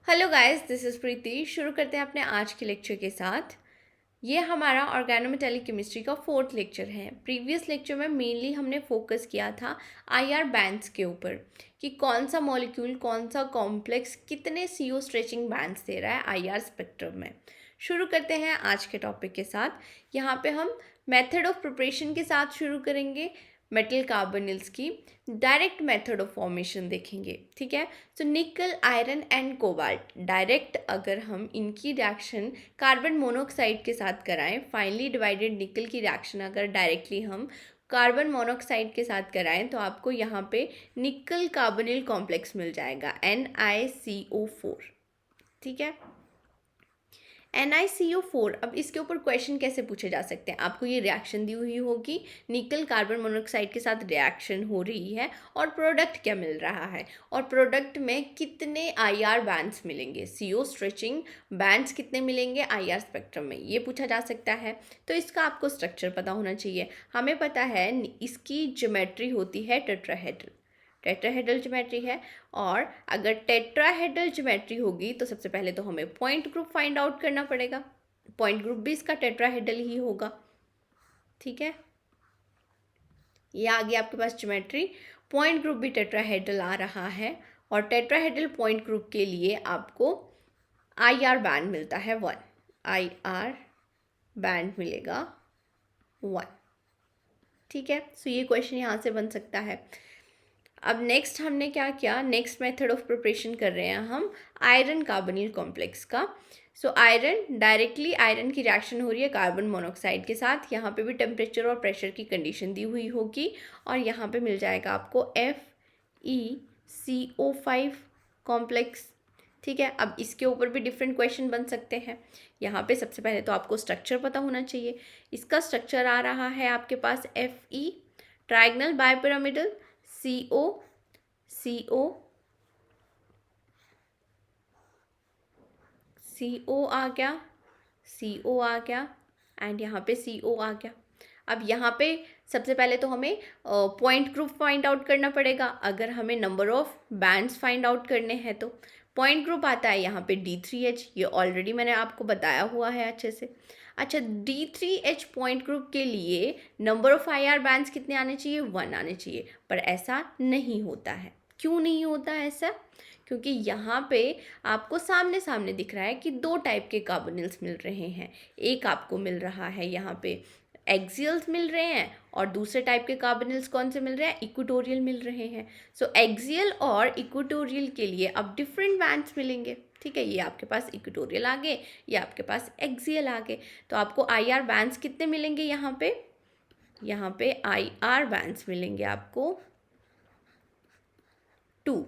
Hello guys, this is प्रीति। शुरू करते हैं अपने आज के लेक्चर के साथ। ये हमारा ऑर्गेनोमेटेलिक केमिस्ट्री का 4th लेक्चर है। प्रीवियस लेक्चर में मेनली हमने फोकस किया था आईआर बैंड्स के ऊपर कि कौन सा मॉलिक्यूल, कौन सा कॉम्प्लेक्स कितने सीओ स्ट्रेचिंग बैंड्स दे रहा है आईआर स्पेक्ट्रम में। शुरू करते हैं आज के टॉपिक के साथ। यहाँ पे हम मेथड ऑफ प्रिपरेशन के साथ शुरू करेंगे। मेटल कार्बोनिल्स की डायरेक्ट मेथड ऑफ फॉर्मेशन देखेंगे। ठीक है, तो निकल, आयरन एंड कोबाल्ट डायरेक्ट अगर हम इनकी रिएक्शन कार्बन मोनोऑक्साइड के साथ कराएं, फाइनली डिवाइडेड निकल की रिएक्शन अगर डायरेक्टली हम कार्बन मोनोऑक्साइड के साथ कराएं तो आपको यहाँ पे निकल कार्बोनिल कॉम्प्लेक्स मिल जाएगा NiCO4। ठीक है, NiCO4। अब इसके ऊपर क्वेश्चन कैसे पूछे जा सकते हैं? आपको ये रिएक्शन दी हुई होगी, निकल कार्बन मोनोऑक्साइड के साथ रिएक्शन हो रही है और प्रोडक्ट क्या मिल रहा है, और प्रोडक्ट में कितने आईआर बैंड्स मिलेंगे, सीओ स्ट्रेचिंग बैंड्स कितने मिलेंगे आईआर स्पेक्ट्रम में, ये पूछा जा सकता है। तो इसका आपको स्ट्रक्चर पता होना चाहिए। हमें पता है इसकी ज्योमेट्री होती है टेट्राहेड्रल, टेट्राहेड्रल ज्योमेट्री है। और अगर टेट्राहेड्रल ज्योमेट्री होगी तो सबसे पहले तो हमें पॉइंट ग्रुप फाइंड आउट करना पड़ेगा। पॉइंट ग्रुप भी इसका टेट्राहेड्रल ही होगा। ठीक है, ये आ गया आपके पास ज्योमेट्री। पॉइंट ग्रुप भी टेट्राहेड्रल आ रहा है और टेट्राहेड्रल पॉइंट ग्रुप के लिए आपको आईआर बैंड मिलता है 1। आईआर बैंड मिलेगा 1। ठीक है, सो ये क्वेश्चन यहाँ से बन सकता है। अब नेक्स्ट हमने क्या किया, नेक्स्ट मेथड ऑफ प्रिपरेशन कर रहे हैं हम आयरन कार्बोनिल कॉम्प्लेक्स का। सो आयरन, डायरेक्टली आयरन की रिएक्शन हो रही है कार्बन मोनोऑक्साइड के साथ। यहाँ पे भी टेम्परेचर और प्रेशर की कंडीशन दी हुई होगी और यहाँ पे मिल जाएगा आपको FeCO5 कॉम्प्लेक्स। ठीक है, अब इसके ऊपर भी डिफरेंट क्वेश्चन बन सकते हैं। यहाँ पे सबसे पहले तो आपको स्ट्रक्चर पता होना चाहिए। इसका स्ट्रक्चर आ रहा है आपके पास Fe, trigonal bipyramidal, CO, CO, CO आ गया, CO आ गया एंड यहाँ पे CO आ गया। अब यहाँ पे सबसे पहले तो हमें पॉइंट ग्रुप फाइंड आउट करना पड़ेगा अगर हमें number of bands find out करने हैं तो। पॉइंट ग्रुप आता है यहाँ पे D3H, ये ऑलरेडी मैंने आपको बताया हुआ है अच्छे से। अच्छा, D3H पॉइंट ग्रुप के लिए नंबर ऑफ आईआर बैंड्स कितने आने चाहिए? 1 आने चाहिए, पर ऐसा नहीं होता है। क्यों नहीं होता है ऐसा? क्योंकि यहाँ पे आपको सामने सामने दिख रहा है कि 2 टाइप के कार्बोनिल्स मिल रहे हैं। एक आपको मिल रहा है यहाँ पे एक्सियल्स मिल रहे हैं और दूसरे टाइप के कार्बोनिल्स कौन से मिल रहे हैं? इक्वेटोरियल मिल रहे हैं। सो एक्सियल और इक्वेटोरियल के लिए अब डिफरेंट बैंड्स मिलेंगे। ठीक है, ये आपके पास इक्वेटोरियल आ गए, ये आपके पास एक्सियल आ गए। तो आपको आईआर बैंड्स कितने मिलेंगे यहाँ पे? यहाँ पे आईआर बैंड्स मिलेंगे आपको 2।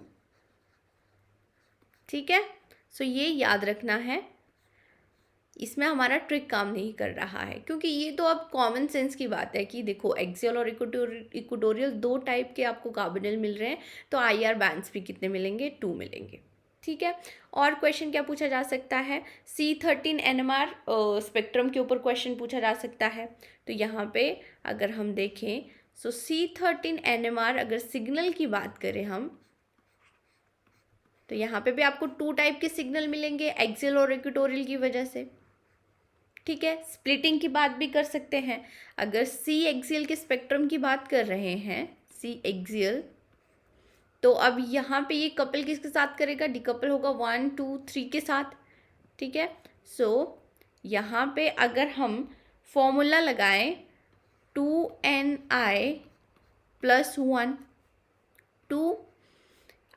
ठीक है, सो ये याद रखना है। इसमें हमारा ट्रिक काम नहीं कर रहा है क्योंकि ये तो अब कॉमन सेंस की बात है कि देखो एक्सियल और इक्वेटोरियल 2 टाइप के आपको कार्बोनिल मिल रहे हैं, तो आईआर बैंड्स भी कितने मिलेंगे? 2 मिलेंगे। ठीक है, और क्वेश्चन क्या पूछा जा सकता है? C13 NMR स्पेक्ट्रम के ऊपर क्वेश्चन पूछा जा सकता है। तो यहाँ पे अगर हम देखें, सो C13 NMR अगर सिग्नल की बात करें हम, तो यहाँ पे भी आपको 2 टाइप के सिग्नल मिलेंगे एक्सियल और इक्वेटोरियल की वजह से। ठीक है, स्प्लिटिंग की बात भी कर सकते हैं। अगर सी एक्सियल के स्पेक्ट्रम की बात कर रहे हैं, सी एक्सियल, तो अब यहाँ पे ये कपल किसके साथ करेगा? डिकपल होगा 1 2 3 के साथ। ठीक है, सो यहाँ पे अगर हम फॉर्मूला लगाएं 2Ni+1, 2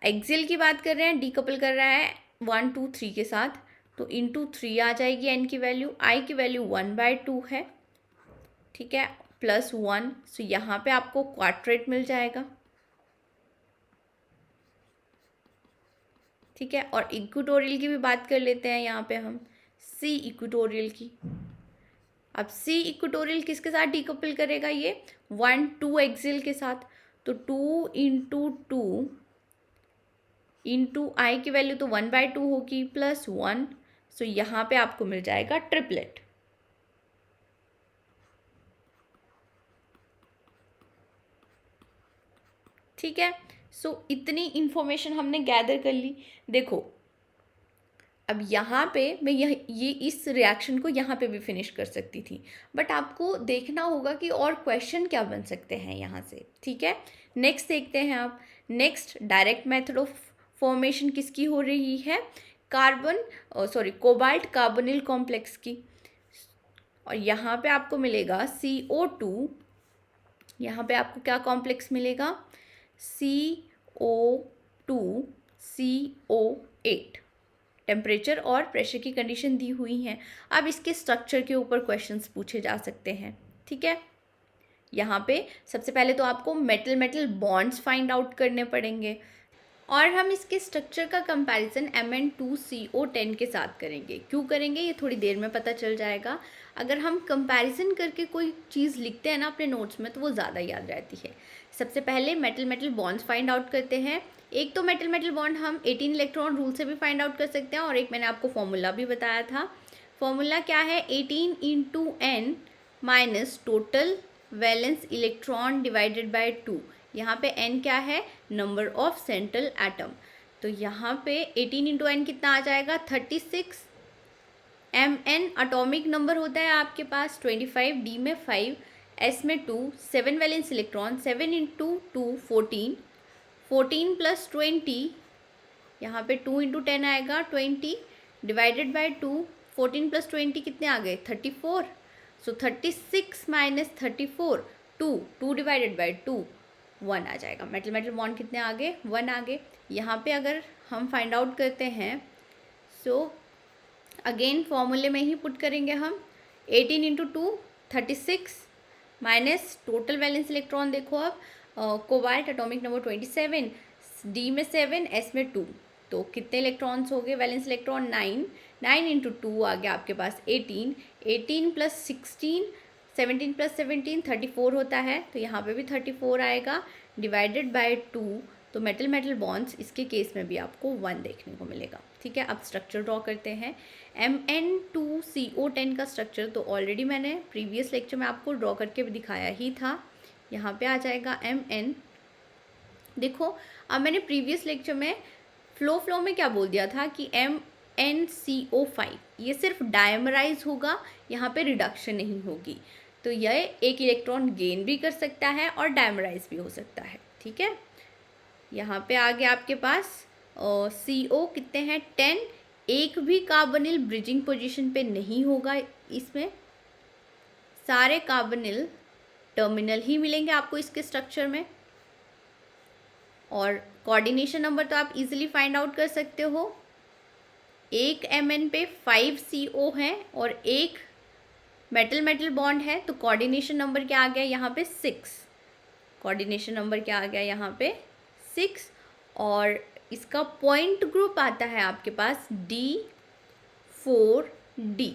एक्सियल की बात कर रहे हैं, डीकपल कर रहा है 1 2 3 के साथ, तो इंटू 3 आ जाएगी एन की वैल्यू। आई की वैल्यू 1/2 है। ठीक है, +1, सो यहाँ पे आपको क्वाड्रेट मिल जाएगा। ठीक है, और इक्वेटोरियल की भी बात कर लेते हैं यहाँ पे हम, सी इक्वेटोरियल की। अब सी इक्वेटोरियल किसके साथ डीकपल करेगा? ये 1 2 एक्सियल के साथ, तो 2 इंटू 2 इंटू आई की वैल्यू तो 1/2 होगी, +1, सो यहाँ पे आपको मिल जाएगा ट्रिपलेट। ठीक है, सो इतनी इंफॉर्मेशन हमने गैदर कर ली। देखो अब यहाँ पे मैं ये इस रिएक्शन को यहाँ पे भी फिनिश कर सकती थी, बट आपको देखना होगा कि और क्वेश्चन क्या बन सकते हैं यहाँ से, ठीक है। नेक्स्ट देखते हैं आप। Next direct method of formation किसकी हो रही है, कोबाल्ट कार्बोनिल कॉम्प्लेक्स की। और यहाँ पे आपको मिलेगा CO2, यहाँ पे आपको क्या कॉम्प्लेक्स मिलेगा, CO2CO8। टेम्परेचर और प्रेशर की कंडीशन दी हुई हैं। अब इसके स्ट्रक्चर के ऊपर क्वेश्चंस पूछे जा सकते हैं, ठीक है। यहाँ पे सबसे पहले तो आपको metal metal bonds find out करने पड़ेंगे, और हम इसके स्ट्रक्चर का कंपैरिजन Mn2CO10 के साथ करेंगे। क्यों करेंगे ये थोड़ी देर में पता चल जाएगा। अगर हम कंपैरिजन करके कोई चीज़ लिखते हैं ना अपने नोट्स में, तो वो ज़्यादा याद रहती है। सबसे पहले metal metal bonds find out करते हैं। एक तो मेटल मेटल बॉन्ड हम 18 इलेक्ट्रॉन रूल से भी फाइंड आउट कर सकते हैं, और एक मैंने आपको फॉर्मूला भी बताया था। फॉर्मूला क्या है, 18 × n minus total valence electron divided by 2। यहाँ पे n क्या है, नंबर ऑफ सेंट्रल एटम। तो यहाँ पे 18 × n कितना आ जाएगा, 36। Mn एटॉमिक नंबर होता है आपके पास 25, D में 5, S में 2, 7 वैलेंस इलेक्ट्रॉन, 7 × 2 14, 14 + 20, यहाँ पे 2 × 10 आएगा 20, डिवाइडेड बाय 2, 14 + 20 कितने आ गए, 34। सो 36 - 34, 2 डिवाइडेड बाय 2, 1 आ जाएगा। मेटल मेटल बॉन्ड कितने आ गए, 1 आ गए। यहाँ पे अगर हम फाइंड आउट करते हैं, सो अगेन फॉर्मूले में ही पुट करेंगे हम। 18 × 2 36 माइनस टोटल वैलेंस इलेक्ट्रॉन देखो अब, कोबाल्ट एटॉमिक नंबर 27, D में 7, S में 2, तो कितने इलेक्ट्रॉन्स हो गए, वैलेंस इलेक्ट्रॉन 9, 9 × 2 आ गया आपके पास 18, 18 + 16, 17 + 17 34 होता है, तो यहाँ पे भी 34 आएगा, डिवाइडेड बाय 2। तो मेटल मेटल बॉन्ड्स इसके केस में भी आपको 1 देखने को मिलेगा, ठीक है। अब स्ट्रक्चर ड्रॉ करते हैं। Mn2CO10 का स्ट्रक्चर तो ऑलरेडी मैंने प्रीवियस लेक्चर में आपको ड्रॉ करके भी दिखाया ही था। यहाँ पे आ जाएगा Mn। देखो अब मैंने प्रीवियस लेक्चर में फ्लो में क्या बोल दिया था कि MnCO5 ये सिर्फ डायमराइज होगा, यहाँ पे रिडक्शन नहीं होगी। तो यह एक इलेक्ट्रॉन गेन भी कर सकता है और डायमराइज भी हो सकता है, ठीक है। यहाँ पे आ गया आपके पास CO कितने हैं, 10। एक भी कार्बोनिल ब्रिजिंग पोजीशन पे नहीं होगा, इसमें सारे कार्बोनिल टर्मिनल ही मिलेंगे आपको इसके स्ट्रक्चर में। और कोऑर्डिनेशन नंबर तो आप इजीली फाइंड आउट कर सकते हो। एक Mn पे 5 CO हैं और एक मेटल मेटल बॉन्ड है, तो कोऑर्डिनेशन नंबर क्या आ गया यहाँ पे, 6। कोऑर्डिनेशन नंबर क्या आ गया यहाँ पे, 6। और इसका पॉइंट ग्रुप आता है आपके पास D4D।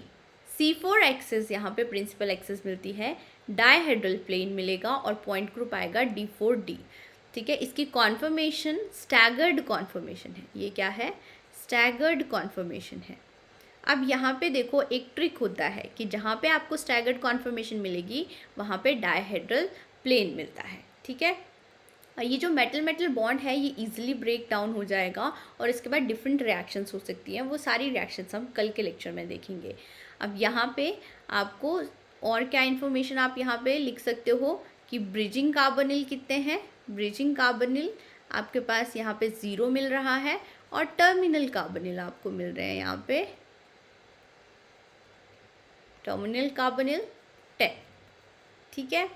C4 एक्सिस यहाँ पे प्रिंसिपल एक्सिस मिलती है, डायहेड्रल प्लेन मिलेगा और पॉइंट ग्रुप आएगा D4D, ठीक है। इसकी कॉन्फर्मेशन स्टैगर्ड कॉन्फर्मेशन है। ये क्या है, स्टैगर्ड कॉन्फर्मेशन है। अब यहाँ पे देखो एक ट्रिक होता है कि जहाँ पे आपको स्टैगर्ड कॉन्फर्मेशन मिलेगी वहाँ पे डायहेड्रल प्लेन मिलता है, ठीक है। ये जो मेटल मेटल बॉन्ड है ये इजीली ब्रेक डाउन हो जाएगा और इसके बाद डिफरेंट रिएक्शंस हो सकती हैं। वो सारी रिएक्शंस हम कल के लेक्चर में देखेंगे। अब यहाँ पे आपको और क्या इन्फॉर्मेशन आप यहाँ पे लिख सकते हो कि ब्रिजिंग कार्बोनिल कितने हैं। ब्रिजिंग कार्बोनिल आपके पास यहाँ पे 0 मिल रहा है और टर्मिनल कार्बोनिल आपको मिल रहे हैं यहाँ पे, टर्मिनल कार्बोनिल 10, ठीक है।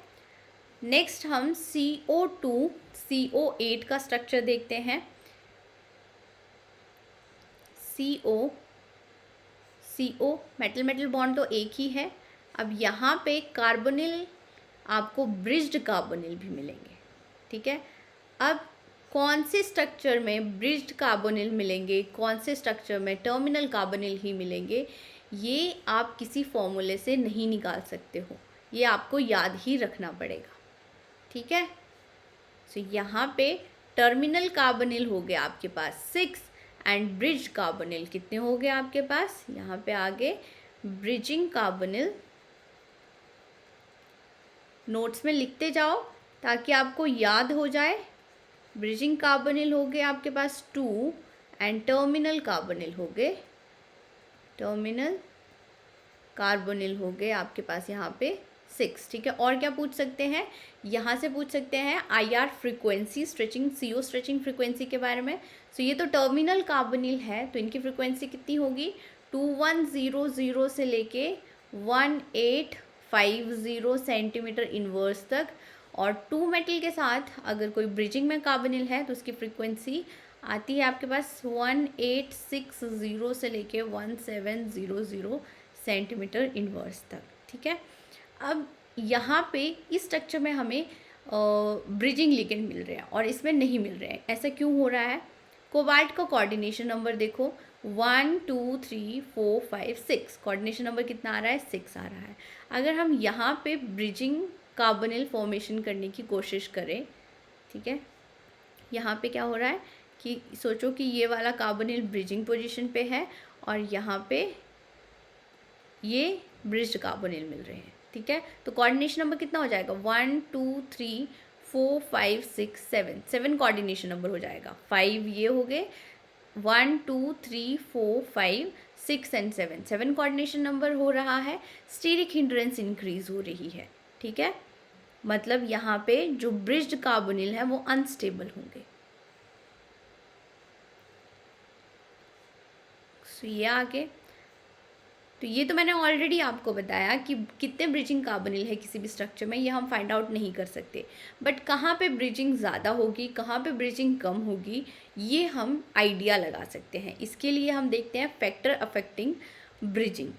नेक्स्ट हम CO2CO8 का स्ट्रक्चर देखते हैं। CO मेटल मेटल बॉन्ड तो एक ही है। अब यहाँ पे कार्बोनिल आपको ब्रिज्ड कार्बोनिल भी मिलेंगे, ठीक है। अब कौन से स्ट्रक्चर में ब्रिज्ड कार्बोनिल मिलेंगे, कौन से स्ट्रक्चर में टर्मिनल कार्बोनिल ही मिलेंगे, ये आप किसी फॉर्मूले से नहीं निकाल सकते हो, ये आपको याद ही रखना पड़ेगा, ठीक है। सो यहाँ पे टर्मिनल कार्बोनिल हो गया आपके पास 6 एंड ब्रिज कार्बोनिल कितने हो गए आपके पास, यहाँ पे आगे ब्रिजिंग कार्बोनिल। नोट्स में लिखते जाओ ताकि आपको याद हो जाए। ब्रिजिंग कार्बोनिल हो गए आपके पास 2 एंड टर्मिनल कार्बोनिल हो गए टर्मिनल कार्बोनिल हो गए आपके पास यहाँ पे 6। ठीक है, और क्या पूछ सकते हैं, यहाँ से पूछ सकते हैं IR frequency stretching, CO stretching frequency के बारे में। सो ये तो टर्मिनल कार्बोनिल है, तो इनकी फ्रिक्वेंसी कितनी होगी, 2100 से लेके 1850 सेंटीमीटर इनवर्स तक। और 2 मेटल के साथ अगर कोई ब्रिजिंग में कार्बोनिल है तो उसकी फ्रिक्वेंसी आती है आपके पास 1860 से लेके 1700 सेंटीमीटर इनवर्स तक। ठीक है, अब यहाँ पे इस स्ट्रक्चर में हमें ब्रिजिंग लिगेंड मिल रहे हैं और इसमें नहीं मिल रहे हैं। ऐसा क्यों हो रहा है, कोबाल्ट का कोऑर्डिनेशन नंबर देखो 1 2 3 4 5 6, कोऑर्डिनेशन नंबर कितना आ रहा है, 6 आ रहा है। अगर हम यहाँ पे ब्रिजिंग कार्बोनिल फॉर्मेशन करने की कोशिश करें, ठीक है, यहाँ पे क्या हो रहा है कि सोचो कि ये वाला कार्बोनिल ब्रिजिंग पोजीशन पे है और यहाँ पे ये ब्रिज्ड कार्बोनिल मिल रहे हैं। ठीक है, तो कोऑर्डिनेशन नंबर कितना हो जाएगा, 1 2 3 4 5 6 7, 7 कोऑर्डिनेशन नंबर हो जाएगा। 5 ये हो गए, 1 2 3 4 5 6 एंड 7, 7 कोऑर्डिनेशन नंबर हो रहा है। स्टीरिक हिंड्रेंस इंक्रीज हो रही है। ठीक है, मतलब यहाँ पे जो ब्रिज्ड कार्बोनिल है वो अनस्टेबल होंगे। सो ये आगे, तो ये तो मैंने ऑलरेडी आपको बताया कि कितने ब्रिजिंग कार्बोनिल है किसी भी स्ट्रक्चर में, ये हम फाइंड आउट नहीं कर सकते। बट कहाँ पे ब्रिजिंग ज़्यादा होगी, कहाँ पे ब्रिजिंग कम होगी, ये हम आइडिया लगा सकते हैं। इसके लिए हम देखते हैं फैक्टर अफेक्टिंग ब्रिजिंग।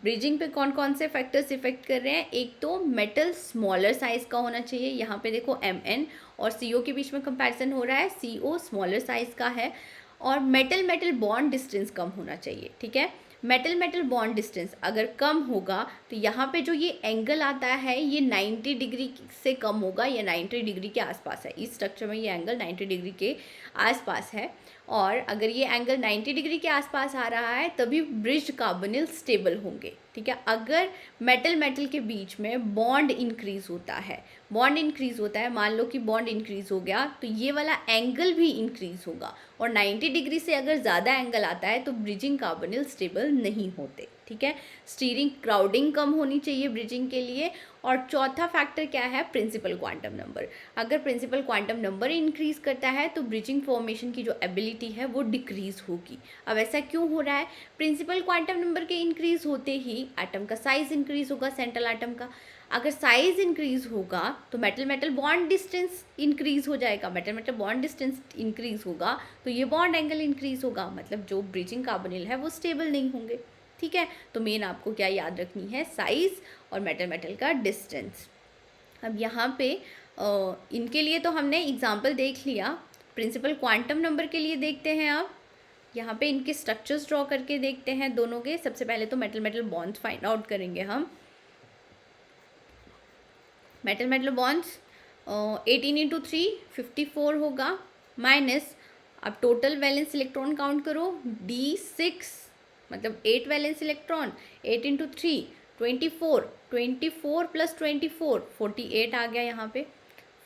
ब्रिजिंग पे कौन कौन से फैक्टर्स इफेक्ट कर रहे हैं, एक तो मेटल स्मॉलर साइज़ का होना चाहिए। यहाँ पे देखो Mn और CO के बीच में कंपैरिजन हो रहा है, CO स्मॉलर साइज़ का है। और मेटल मेटल बॉन्ड डिस्टेंस कम होना चाहिए। ठीक है, मेटल मेटल बॉन्ड डिस्टेंस अगर कम होगा तो यहाँ पे जो ये एंगल आता है ये 90 डिग्री से कम होगा या 90 डिग्री के आसपास है। इस स्ट्रक्चर में ये एंगल 90 डिग्री के आसपास है। और अगर ये एंगल 90 डिग्री के आसपास आ रहा है तभी ब्रिज्ड कार्बोनिल स्टेबल होंगे। ठीक है, अगर मेटल मेटल के बीच में बॉन्ड इंक्रीज होता है, बॉन्ड इंक्रीज होता है, मान लो कि बॉन्ड इंक्रीज हो गया तो ये वाला एंगल भी इंक्रीज होगा। और 90 डिग्री से अगर ज़्यादा एंगल आता है तो ब्रिजिंग कार्बोनिल स्टेबल नहीं होते। ठीक है, स्टीरिंग क्राउडिंग कम होनी चाहिए ब्रिजिंग के लिए। और चौथा फैक्टर क्या है, प्रिंसिपल क्वांटम नंबर। अगर प्रिंसिपल क्वांटम नंबर इंक्रीज करता है तो ब्रिजिंग फॉर्मेशन की जो एबिलिटी है वो डिक्रीज होगी। अब ऐसा क्यों हो रहा है, प्रिंसिपल क्वांटम नंबर के इंक्रीज होते ही एटम का साइज इंक्रीज होगा, सेंट्रल एटम का। अगर साइज इंक्रीज होगा तो metal metal bond distance increase हो जाएगा, metal metal bond distance increase होगा तो ये बॉन्ड एंगल इंक्रीज होगा, मतलब जो ब्रिजिंग कार्बोनिल है वो स्टेबल नहीं होंगे। ठीक है, तो मेन आपको क्या याद रखनी है, साइज और मेटल मेटल का डिस्टेंस। अब यहाँ पे इनके लिए तो हमने एग्जाम्पल देख लिया, प्रिंसिपल क्वांटम नंबर के लिए देखते हैं। अब यहाँ पे इनके स्ट्रक्चर्स ड्रॉ करके देखते हैं दोनों के। सबसे पहले तो metal metal bonds find out करेंगे हम। मेटल मेटल बॉन्ड्स 18 × 3 54 होगा, माइनस अब टोटल वैलेंस इलेक्ट्रॉन काउंट करो, D6 मतलब 8 वैलेंस इलेक्ट्रॉन, 8 × 3 24, 24 + 24 48 आ गया यहाँ पे।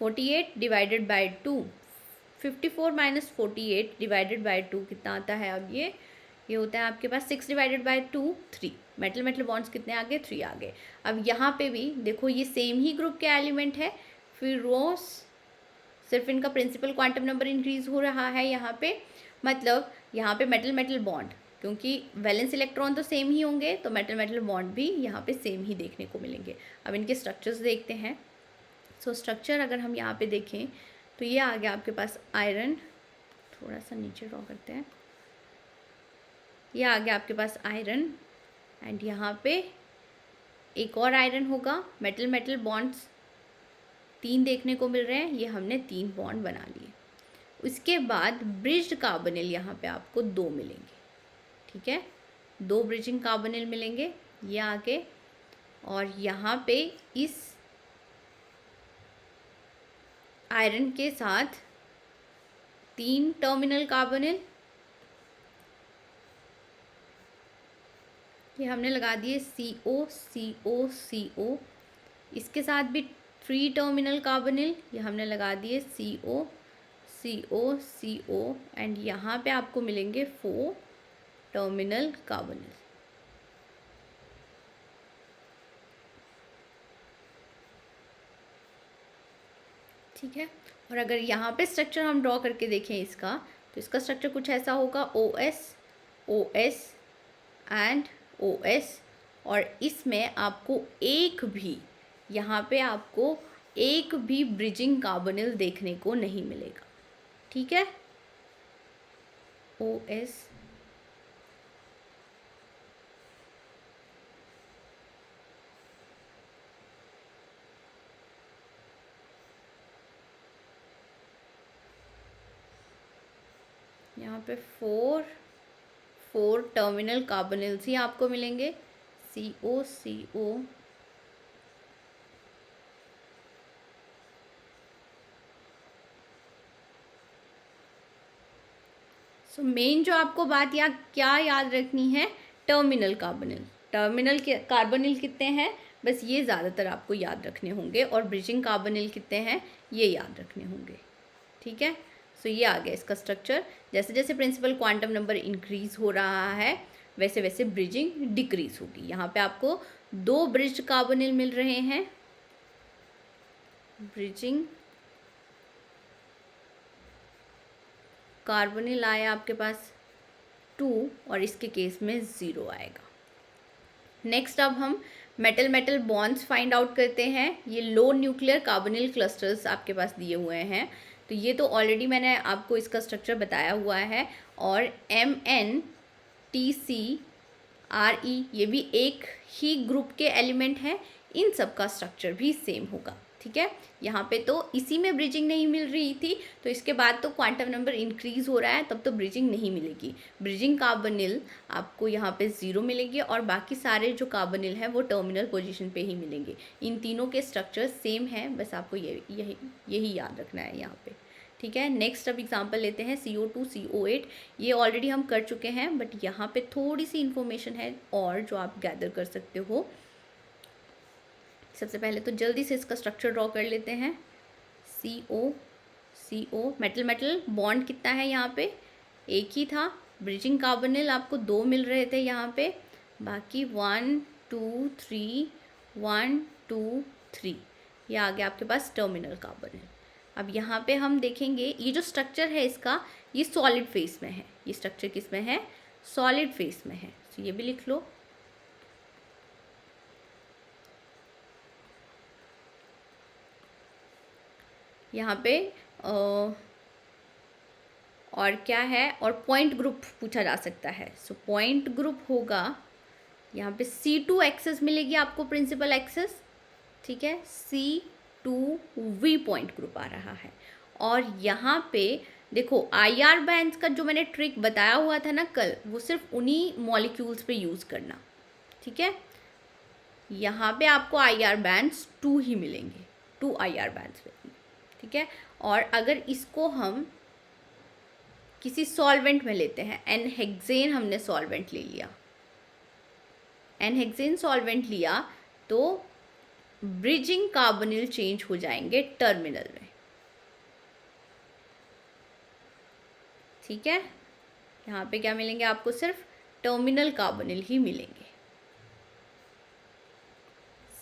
48 डिवाइडेड बाई 2, 54 - 48 डिवाइडेड बाई 2 कितना आता है, अब ये होता है आपके पास 6 divided by 2 3। Metal metal bonds कितने आ गए, 3 आ गए। अब यहाँ पे भी देखो ये सेम ही ग्रुप के एलिमेंट है, फिर रोज सिर्फ इनका प्रिंसिपल क्वांटम नंबर इंक्रीज हो रहा है यहाँ पे। मतलब यहाँ पे मेटल मेटल बॉन्ड, क्योंकि वैलेंस इलेक्ट्रॉन तो सेम ही होंगे तो मेटल मेटल बॉन्ड भी यहाँ पे सेम ही देखने को मिलेंगे। अब इनके स्ट्रक्चर्स देखते हैं। सो स्ट्रक्चर अगर हम यहाँ पे देखें तो ये आ गया आपके पास आयरन, थोड़ा सा नीचे ड्रॉ करते हैं, ये आ गया आपके पास आयरन एंड यहाँ पे एक और आयरन होगा। मेटल मेटल बॉन्ड्स 3 देखने को मिल रहे हैं, ये हमने 3 बॉन्ड बना लिए। उसके बाद ब्रिज्ड कार्बोनिल यहाँ पे आपको 2 मिलेंगे। ठीक है, 2 ब्रिजिंग कार्बोनिल मिलेंगे ये आगे। और यहाँ पे इस आयरन के साथ 3 टर्मिनल कार्बोनिल, ये हमने लगा दिए CO CO CO। इसके साथ भी 3 टर्मिनल कार्बोनिल, ये हमने लगा दिए CO CO CO। एंड यहाँ पे आपको मिलेंगे 4 टर्मिनल कार्बोनिल। ठीक है। और अगर यहाँ पे स्ट्रक्चर हम ड्रॉ करके देखें इसका, तो इसका स्ट्रक्चर कुछ ऐसा होगा, OS OS एंड OS, और इसमें आपको यहाँ पे आपको एक भी ब्रिजिंग कार्बोनिल देखने को नहीं मिलेगा। ठीक है, OS यहाँ पे फोर टर्मिनल कार्बोनिल्स ही आपको मिलेंगे, CO सो मेन जो आपको बात क्या याद रखनी है, टर्मिनल कार्बोनिल कितने हैं, बस ये ज़्यादातर आपको याद रखने होंगे, और ब्रिजिंग कार्बोनिल कितने हैं ये याद रखने होंगे। ठीक है, सो ये आ गया इसका स्ट्रक्चर। जैसे जैसे प्रिंसिपल क्वांटम नंबर इंक्रीज हो रहा है वैसे वैसे ब्रिजिंग डिक्रीज होगी। यहाँ पे आपको 2 ब्रिज्ड कार्बोनिल मिल रहे हैं, ब्रिजिंग कार्बोनिल आया आपके पास 2, और इसके केस में 0 आएगा। नेक्स्ट अब हम मेटल बॉन्ड्स फाइंड आउट करते हैं। ये लो न्यूक्लियर कार्बोनिल क्लस्टर्स आपके पास दिए हुए हैं, तो ये तो ऑलरेडी मैंने आपको इसका स्ट्रक्चर बताया हुआ है, और MNTCRE ये भी एक ही ग्रुप के एलिमेंट हैं, इन सब का स्ट्रक्चर भी सेम होगा। ठीक है, यहाँ पे तो इसी में ब्रिजिंग नहीं मिल रही थी, तो इसके बाद तो क्वांटम नंबर इंक्रीज हो रहा है, तब तो ब्रिजिंग नहीं मिलेगी। ब्रिजिंग कार्बोनिल आपको यहाँ पे 0 मिलेंगे, और बाकी सारे जो कार्बोनिल हैं वो टर्मिनल पोजीशन पे ही मिलेंगे। इन तीनों के स्ट्रक्चर सेम हैं, बस आपको यही याद रखना है यहाँ पे। ठीक है, नेक्स्ट अब एग्जांपल लेते हैं CO2 CO8। ये ऑलरेडी हम कर चुके हैं, बट यहाँ पे थोड़ी सी इन्फॉर्मेशन है और जो आप गैदर कर सकते हो। सबसे पहले तो जल्दी से इसका स्ट्रक्चर ड्रॉ कर लेते हैं। CO मेटल बॉन्ड कितना है यहाँ पे, एक ही था। ब्रिजिंग कार्बोनिल आपको 2 मिल रहे थे यहाँ पे, बाकी 1 2 3 ये आ गया आपके पास टर्मिनल कार्बोनिल। अब यहाँ पे हम देखेंगे ये जो स्ट्रक्चर है इसका, ये सॉलिड फेस में है। ये स्ट्रक्चर किस में है, सॉलिड फेस में है, तो ये भी लिख लो। यहाँ पे और क्या है, और पॉइंट ग्रुप पूछा जा सकता है। सो पॉइंट ग्रुप होगा यहाँ पे C2 एक्सेस मिलेगी आपको, प्रिंसिपल एक्सेस। ठीक है, C2V पॉइंट ग्रुप आ रहा है। और यहाँ पे देखो IR बैंड्स का जो मैंने ट्रिक बताया हुआ था ना कल, वो सिर्फ उन्हीं मॉलिक्यूल्स पे यूज़ करना। ठीक है, यहाँ पे आपको IR बैंड्स 2 ही मिलेंगे, 2 IR बैंड्स मिलेंगे। ठीक है, और अगर इसको हम किसी सॉल्वेंट में लेते हैं, एनहेक्सेन हमने सॉल्वेंट ले लिया, एनहेक्सेन सॉल्वेंट लिया, तो ब्रिजिंग कार्बोनिल चेंज हो जाएंगे टर्मिनल में। ठीक है, यहाँ पे क्या मिलेंगे आपको, सिर्फ टर्मिनल कार्बोनिल ही मिलेंगे।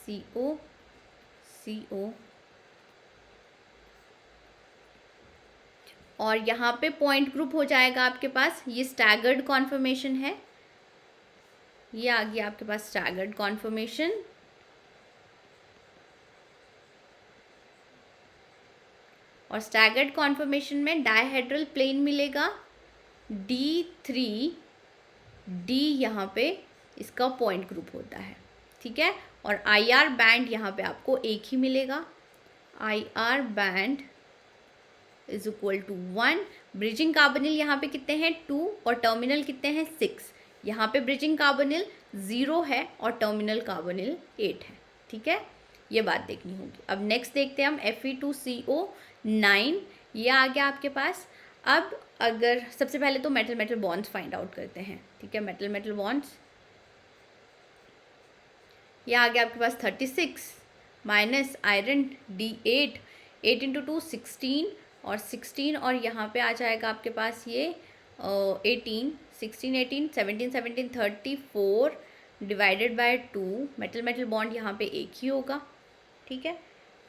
CO और यहाँ पे पॉइंट ग्रुप हो जाएगा आपके पास, ये स्टैगर्ड कॉन्फर्मेशन है, ये आ गया आपके पास स्टैगर्ड कॉन्फर्मेशन। और स्टैगर्ड कॉन्फर्मेशन में डायहेड्रल प्लेन मिलेगा, D3D यहाँ पे इसका पॉइंट ग्रुप होता है। ठीक है, और IR बैंड यहाँ पे आपको एक ही मिलेगा, IR band is equal to 1। Bridging carbonyl यहाँ पे कितने हैं, 2, और टर्मिनल कितने हैं, 6। यहाँ पे ब्रिजिंग कार्बोनिल 0 है और टर्मिनल कार्बोनिल 8 है। ठीक है, ये बात देखनी होगी। अब नेक्स्ट देखते हैं हम Fe2CO9, ये आ गया आपके पास। अब अगर सबसे पहले तो मेटल बॉन्ड्स फाइंड आउट करते हैं। ठीक है, मेटल बॉन्ड्स, ये आ गया आपके पास 36 माइनस आयरन D8, 8 × 2 16, और 16, और यहाँ पे आ जाएगा आपके पास ये 18, 16 18 17 17 34 डिवाइडेड बाय 2। मेटल बॉन्ड यहाँ पे एक ही होगा। ठीक है,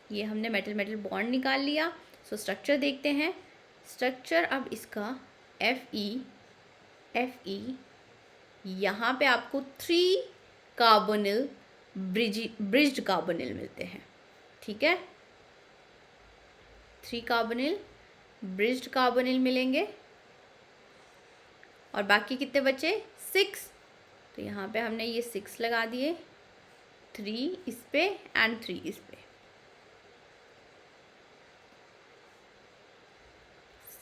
ये हमने मेटल मेटल बॉन्ड निकाल लिया। सो स्ट्रक्चर देखते हैं। स्ट्रक्चर अब इसका Fe यहाँ पे आपको 3 कार्बोनिल ब्रिज्ड कार्बोनिल मिलते हैं, ठीक है। 3 कार्बोनिल ब्रिज्ड कार्बोनिल मिलेंगे और बाकी कितने बचे 6। तो यहाँ पे हमने ये 6 लगा दिए, 3 इस पे एंड 3 इस पे।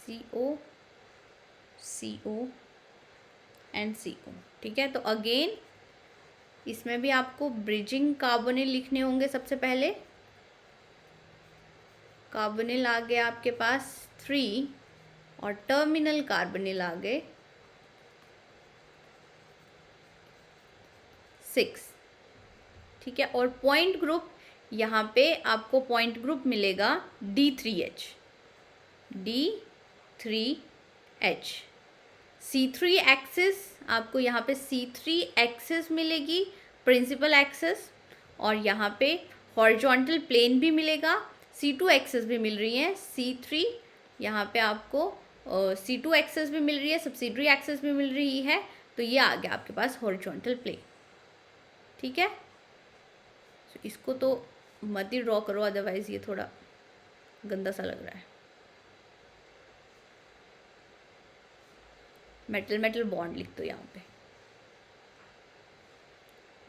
CO CO एंड CO, ठीक है। तो अगेन इसमें भी आपको ब्रिजिंग कार्बोनिल लिखने होंगे। सबसे पहले कार्बोनिल आ गए आपके पास 3 और टर्मिनल कार्बोनिल आ गए 6, ठीक है। और पॉइंट ग्रुप, यहाँ पे आपको पॉइंट ग्रुप मिलेगा D3H। C3 एक्सिस, आपको यहाँ पे C3 एक्सिस मिलेगी, प्रिंसिपल एक्सिस, और यहाँ पे हॉरिजॉन्टल प्लेन भी मिलेगा। C2 एक्सिस भी मिल रही है, C3 यहाँ पे आपको C2 एक्सिस भी मिल रही है, सब्सिडरी एक्सिस भी मिल रही है। तो ये आ गया आपके पास हॉरिजॉन्टल प्लेन, ठीक है। तो इसको तो मत ही ड्रॉ करो, अदरवाइज ये थोड़ा गंदा सा लग रहा है। मेटल मेटल बॉन्ड लिख दो यहाँ पे,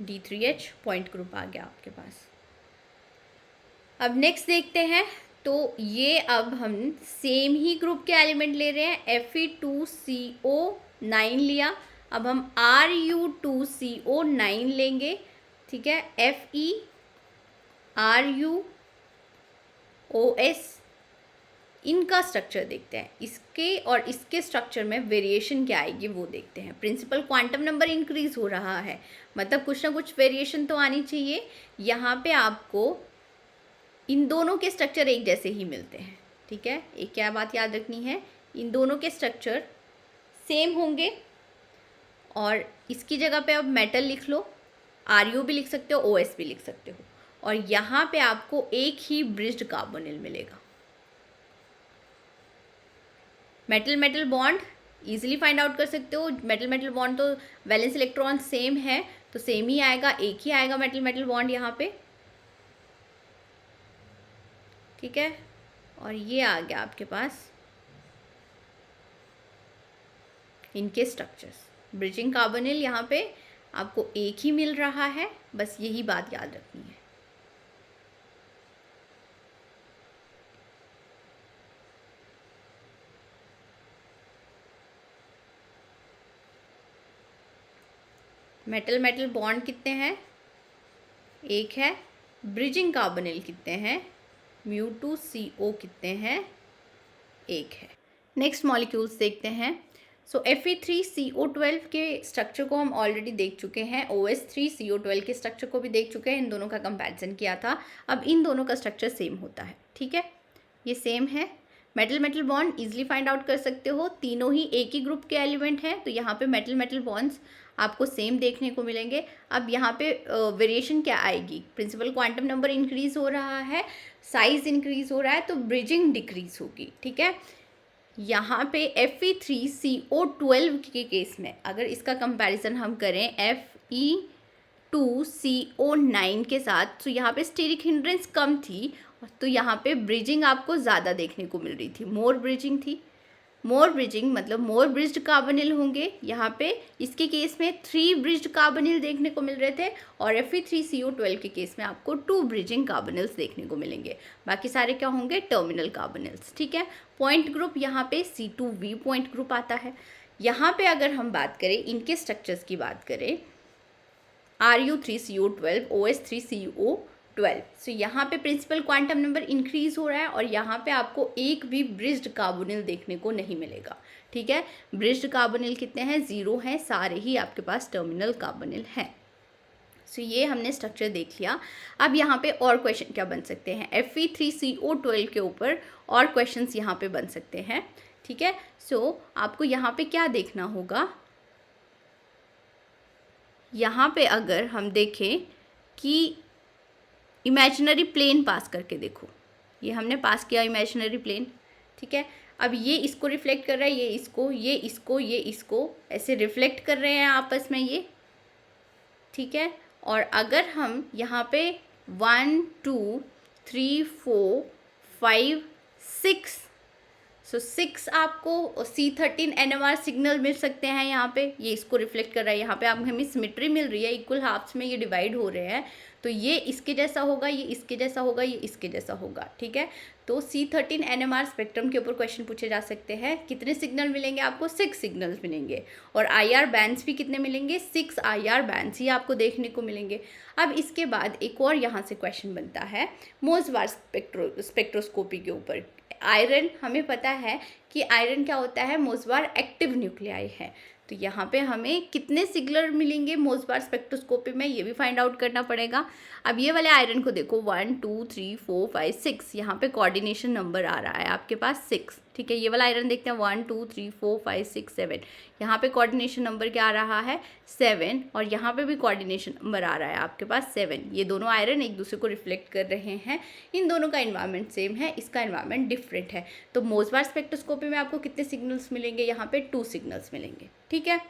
D3H पॉइंट ग्रुप आ गया आपके पास। अब नेक्स्ट देखते हैं। तो ये अब हम सेम ही ग्रुप के एलिमेंट ले रहे हैं, Fe2CO9 लिया। अब हम Ru2CO9 लेंगे, ठीक है। FeRuOS, इनका स्ट्रक्चर देखते हैं। इसके और इसके स्ट्रक्चर में वेरिएशन क्या आएगी वो देखते हैं। प्रिंसिपल क्वांटम नंबर इंक्रीज हो रहा है, मतलब कुछ ना कुछ वेरिएशन तो आनी चाहिए। यहाँ पे आपको इन दोनों के स्ट्रक्चर एक जैसे ही मिलते हैं, ठीक है। एक क्या बात याद रखनी है, इन दोनों के स्ट्रक्चर सेम होंगे। और इसकी जगह पे अब मेटल लिख लो, Ru भी लिख सकते हो, OS भी लिख सकते हो। और यहाँ पे आपको एक ही ब्रिज्ड कार्बोनिल मिलेगा। Metal metal bond easily find out कर सकते हो। मेटल मेटल बॉन्ड तो वैलेंस इलेक्ट्रॉन सेम है, तो सेम ही आएगा, एक ही आएगा मेटल मेटल बॉन्ड यहाँ पे, ठीक है। और ये आ गया आपके पास इनके स्ट्रक्चर्स। ब्रिजिंग कार्बोनिल यहाँ पे आपको एक ही मिल रहा है, बस यही बात याद रखनी है। मेटल मेटल बॉन्ड कितने हैं, एक है। ब्रिजिंग कार्बोनिल कितने हैं, μ2CO कितने हैं, एक है। नेक्स्ट मॉलिक्यूल्स देखते हैं। सो Fe3CO12 के स्ट्रक्चर को हम ऑलरेडी देख चुके हैं, OS3CO12 के स्ट्रक्चर को भी देख चुके हैं, इन दोनों का कंपैरिजन किया था। अब इन दोनों का स्ट्रक्चर सेम होता है, ठीक है, ये सेम है। Metal metal bond easily find out कर सकते हो, तीनों ही एक ही ग्रुप के एलिमेंट हैं, तो यहाँ पे मेटल मेटल बॉन्ड्स आपको सेम देखने को मिलेंगे। अब यहाँ पे वेरिएशन क्या आएगी, प्रिंसिपल क्वांटम नंबर इंक्रीज हो रहा है, साइज इंक्रीज हो रहा है, तो ब्रिजिंग डिक्रीज होगी, ठीक है। यहाँ पे Fe3CO12 के केस में अगर इसका कंपैरिजन हम करें Fe2CO9 के साथ, तो यहाँ पे स्टेरिक हिंड्रेंस कम थी, तो यहाँ पे ब्रिजिंग आपको ज़्यादा देखने को मिल रही थी, मोर ब्रिजिंग थी। मोर ब्रिजिंग मतलब मोर ब्रिज्ड कार्बोनिल होंगे। यहाँ पे इसके केस में 3 ब्रिज्ड कार्बोनिल देखने को मिल रहे थे, और Fe3CO12 के केस में आपको 2 ब्रिजिंग कार्बोनिल्स देखने को मिलेंगे। बाकी सारे क्या होंगे, टर्मिनल कार्बोनिल्स, ठीक है। पॉइंट ग्रुप यहाँ पे C2V पॉइंट ग्रुप आता है। यहाँ पे अगर हम बात करें, इनके स्ट्रक्चर्स की बात करें, Ru3CO12 OS3CO12, सो यहाँ पे प्रिंसिपल क्वांटम नंबर इंक्रीज हो रहा है, और यहाँ पे आपको एक भी ब्रिज्ड कार्बोनिल देखने को नहीं मिलेगा, ठीक है। ब्रिज्ड कार्बोनिल कितने हैं, 0 हैं, सारे ही आपके पास टर्मिनल कार्बोनिल हैं। सो ये हमने स्ट्रक्चर देख लिया। अब यहाँ पे और क्वेश्चन क्या बन सकते हैं, Fe3CO12 के ऊपर और क्वेश्चंस यहाँ पे बन सकते हैं, ठीक है। सो आपको यहाँ पे क्या देखना होगा, यहाँ पे अगर हम देखें कि इमेजिनरी प्लेन पास करके देखो, ये हमने पास किया इमेजिनरी प्लेन, ठीक है। अब ये इसको रिफ्लेक्ट कर रहा है, ये इसको, ये इसको, ये इसको, ऐसे रिफ्लेक्ट कर रहे हैं आपस में ये, ठीक है। और अगर हम यहाँ पे 1 2 3 4 5 6, सो 6 आपको C13 NMR सिग्नल मिल सकते हैं यहाँ पे, ये इसको रिफ्लेक्ट कर रहा है, यहाँ पे आप हमें सिमेट्री मिल रही है, इक्वल हाफ्स में ये डिवाइड हो रहे हैं, तो ये इसके जैसा होगा, ये इसके जैसा होगा, ये इसके जैसा होगा, ठीक है। तो C13 NMR स्पेक्ट्रम के ऊपर क्वेश्चन पूछे जा सकते हैं। कितने सिग्नल मिलेंगे आपको? 6 सिग्नल्स मिलेंगे। और IR बैंड्स भी कितने मिलेंगे? 6 IR बैंड्स ही आपको देखने को मिलेंगे। अब इसके बाद एक और यहाँ से क्वेश्चन बनता है मोसबार स्पेक्ट्रोस्कोपी के ऊपर। आयरन, हमें पता है कि आयरन क्या होता है? मोसबार एक्टिव न्यूक्लियाई है। तो यहाँ पे हमें कितने सिग्नल मिलेंगे मोसबार स्पेक्ट्रोस्कोपी में, ये भी फाइंड आउट करना पड़ेगा। अब ये वाले आयरन को देखो 1 2 3 4 5 6, यहाँ पे कोऑर्डिनेशन नंबर आ रहा है आपके पास 6, ठीक है। ये वाला आयरन देखते हैं 1 2 3 4 5 6 7, यहाँ पे कोऑर्डिनेशन नंबर क्या आ रहा है? 7, और यहाँ पे भी कोऑर्डिनेशन नंबर आ रहा है आपके पास 7। ये दोनों आयरन एक दूसरे को रिफ्लेक्ट कर रहे हैं, इन दोनों का एनवायरनमेंट सेम है, इसका एनवायरनमेंट डिफरेंट है। तो मोसबार स्पेक्ट्रोस्कोपी में आपको कितने सिग्नल्स मिलेंगे? यहाँ पे 2 सिग्नल्स मिलेंगे, ठीक है।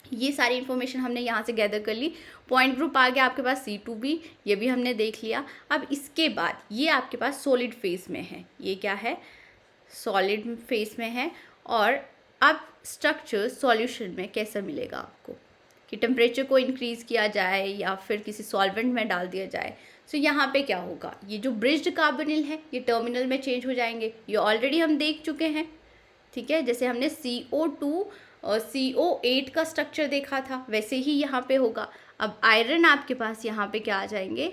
ये सारी इन्फॉर्मेशन हमने यहाँ से गैदर कर ली। पॉइंट ग्रुप आ गया आपके पास C2b, ये भी हमने देख लिया। अब इसके बाद ये आपके पास सॉलिड फेस में है, ये क्या है? सॉलिड फेस में है। और अब स्ट्रक्चर सॉल्यूशन में कैसा मिलेगा आपको, कि टेम्परेचर को इंक्रीज़ किया जाए या फिर किसी सॉल्वेंट में डाल दिया जाए। सो यहाँ पे क्या होगा? ये जो ब्रिज्ड कार्बोनिल है ये टर्मिनल में चेंज हो जाएंगे, ये ऑलरेडी हम देख चुके हैं, ठीक है। जैसे हमने CO2 और CO8 का स्ट्रक्चर देखा था, वैसे ही यहाँ पे होगा। अब आयरन आपके पास यहाँ पे क्या आ जाएंगे?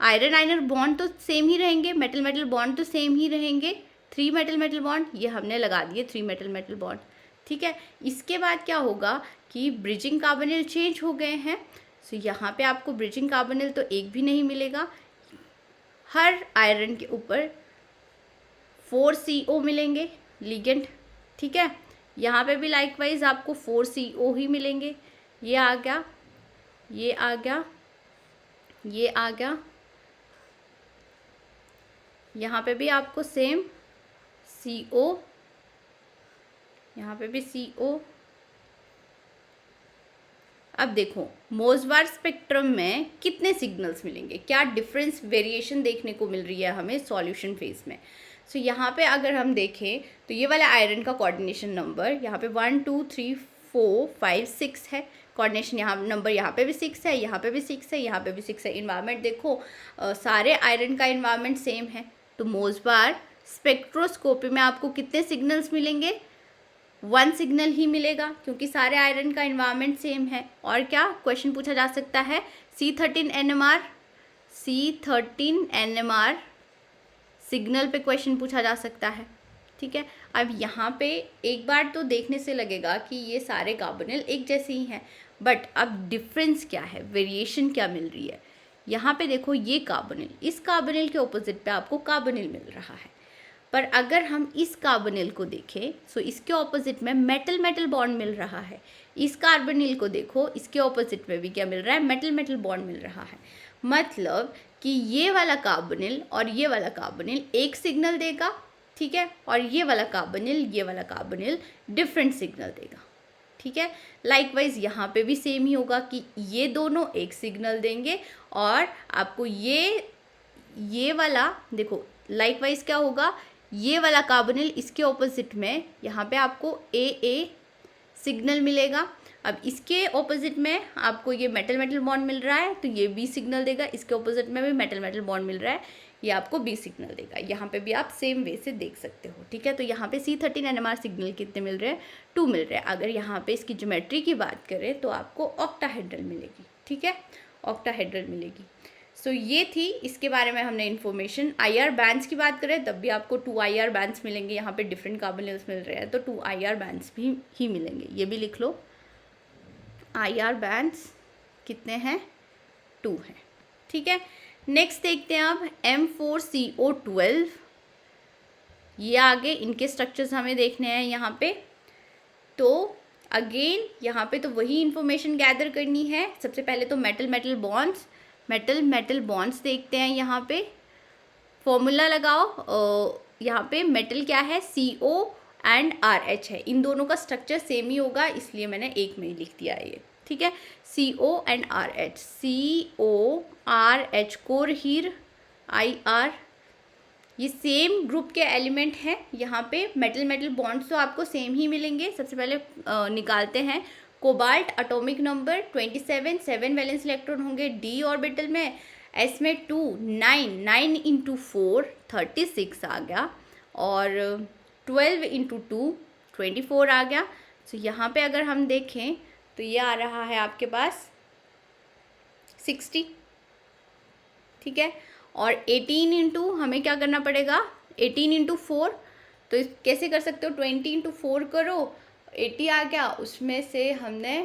आयरन आयरन बॉन्ड तो सेम ही रहेंगे, मेटल मेटल बॉन्ड तो सेम ही रहेंगे। 3 मेटल मेटल बॉन्ड ये हमने लगा दिए, 3 मेटल मेटल बॉन्ड, ठीक है। इसके बाद क्या होगा कि ब्रिजिंग कार्बोनिल चेंज हो गए हैं। सो यहाँ पे आपको ब्रिजिंग कार्बोनिल तो एक भी नहीं मिलेगा, हर आयरन के ऊपर 4 CO मिलेंगे लिगेंड, ठीक है। यहाँ पे भी लाइकवाइज आपको 4 CO ही मिलेंगे। ये आ गया, ये आ गया, ये आ गया, यहाँ पे भी आपको सेम CO, यहाँ पे भी CO। अब देखो मोसबार स्पेक्ट्रम में कितने सिग्नल्स मिलेंगे, क्या डिफरेंस वेरिएशन देखने को मिल रही है हमें सॉल्यूशन फेज में। सो यहाँ पे अगर हम देखें तो ये वाला आयरन का कोऑर्डिनेशन नंबर यहाँ पे 1 2 3 4 5 6 है। कोऑर्डिनेशन यहाँ नंबर यहाँ पे भी 6 है, यहाँ पे भी 6 है, यहाँ पे भी 6 है। इन्वायरमेंट देखो सारे आयरन का इन्वायरमेंट सेम है। तो मोसबार स्पेक्ट्रोस्कोपी में आपको कितने सिग्नल्स मिलेंगे? 1 सिग्नल ही मिलेगा, क्योंकि सारे आयरन का इन्वायरमेंट सेम है। और क्या क्वेश्चन पूछा जा सकता है? C13 NMR, C13 NMR signal पे क्वेश्चन पूछा जा सकता है, ठीक है। अब यहाँ पे एक बार तो देखने से लगेगा कि ये सारे कार्बोनिल एक जैसे ही हैं, बट अब डिफरेंस क्या है, वेरिएशन क्या मिल रही है? यहाँ पे देखो ये कार्बोनिल, इस कार्बोनिल के ऑपोजिट पे आपको कार्बोनिल मिल रहा है। पर अगर हम इस कार्बोनिल को देखें सो इसके ऑपोजिट में मेटल मेटल बॉन्ड मिल रहा है। इस कार्बोनिल को देखो, इसके ऑपोजिट में भी क्या मिल रहा है? मेटल मेटल बॉन्ड मिल रहा है। मतलब कि ये वाला कार्बोनिल और ये वाला कार्बोनिल एक सिग्नल देगा, ठीक है, और ये वाला कार्बोनिल डिफरेंट सिग्नल देगा, ठीक है। लाइकवाइज यहाँ पे भी सेम ही होगा कि ये दोनों एक सिग्नल देंगे और आपको ये वाला देखो लाइकवाइज क्या होगा, ये वाला कार्बोनिल इसके ऑपोजिट में यहाँ पे आपको AA सिग्नल मिलेगा। अब इसके ऑपोजिट में आपको ये मेटल मेटल बॉन्ड मिल रहा है तो ये B सिग्नल देगा, इसके ऑपोजिट में भी मेटल मेटल बॉन्ड मिल रहा है, ये आपको B सिग्नल देगा। यहाँ पे भी आप सेम वे से देख सकते हो, ठीक है। तो यहाँ पे C13 NMR सिग्नल कितने मिल रहे हैं? 2 मिल रहे हैं। अगर यहाँ पे इसकी ज्योमेट्री की बात करें तो आपको ऑक्टाहेड्रल मिलेगी, ठीक है, ऑक्टाहेड्रल मिलेगी। सो ये थी इसके बारे में हमने इन्फॉर्मेशन। IR बैंड्स की बात करें तब भी आपको 2 IR बैंड्स मिलेंगे, यहाँ पे डिफरेंट कार्बोनिल्स मिल रहे हैं तो 2 IR बैंड्स भी ही मिलेंगे। ये भी लिख लो, IR बैंड्स कितने हैं? 2 हैं, ठीक है। नेक्स्ट देखते हैं अब M4CO12, ये आगे इनके स्ट्रक्चर्स हमें देखने हैं यहाँ पे। तो अगेन यहाँ पे तो वही इन्फॉर्मेशन गैदर करनी है। सबसे पहले तो metal metal bonds, metal metal bonds देखते हैं यहाँ पे, फॉर्मूला लगाओ। यहाँ पे मेटल क्या है, CO एंड RH है, इन दोनों का स्ट्रक्चर सेम ही होगा, इसलिए मैंने एक में ही लिख दिया है ये, ठीक है। CO and RH, CORH, core Heer IR, ये सेम ग्रुप के एलिमेंट हैं। यहाँ पे मेटल मेटल बॉन्ड्स तो आपको सेम ही मिलेंगे। सबसे पहले निकालते हैं। Cobalt atomic number 27, 7 valence electron होंगे D ऑर्बिटल में, S में 2, 9 इंटू 4 36 आ गया, और 12 इंटू 2 24 आ गया। तो यहाँ पे अगर हम देखें तो ये आ रहा है आपके पास 60, ठीक है। और 18 इंटू हमें क्या करना पड़ेगा, 18 इंटू 4, तो कैसे कर सकते हो, 20 इंटू 4 करो, 80 आ गया, उसमें से हमने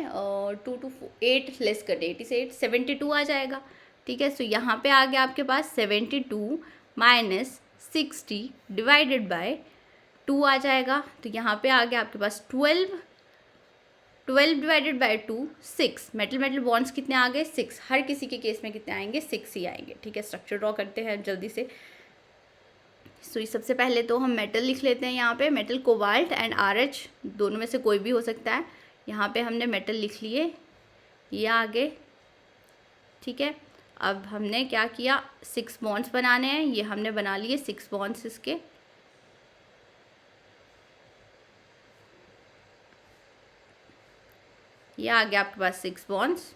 2 to 8 लेस कर दिया, 80 से 8 72 आ जाएगा, ठीक है। सो यहाँ पे आ गया आपके पास 72 माइनस 60 डिवाइडेड बाय 2 आ जाएगा। तो यहाँ पे आ गया आपके पास 12 divided by 2 6। Metal metal bonds कितने आ गए, 6। हर किसी के केस में कितने आएंगे, 6 ही आएंगे, ठीक है। स्ट्रक्चर ड्रॉ करते हैं जल्दी से। सो सबसे पहले तो हम मेटल लिख लेते हैं यहाँ पे। मेटल कोबाल्ट एंड RH, दोनों में से कोई भी हो सकता है। यहाँ पे हमने मेटल लिख लिए, ये आगे, ठीक है। अब हमने क्या किया, 6 बॉन्ड्स बनाने हैं, ये हमने बना लिए 6 बॉन्ड्स इसके। ये आ गया आपके पास 6 बॉन्ड्स।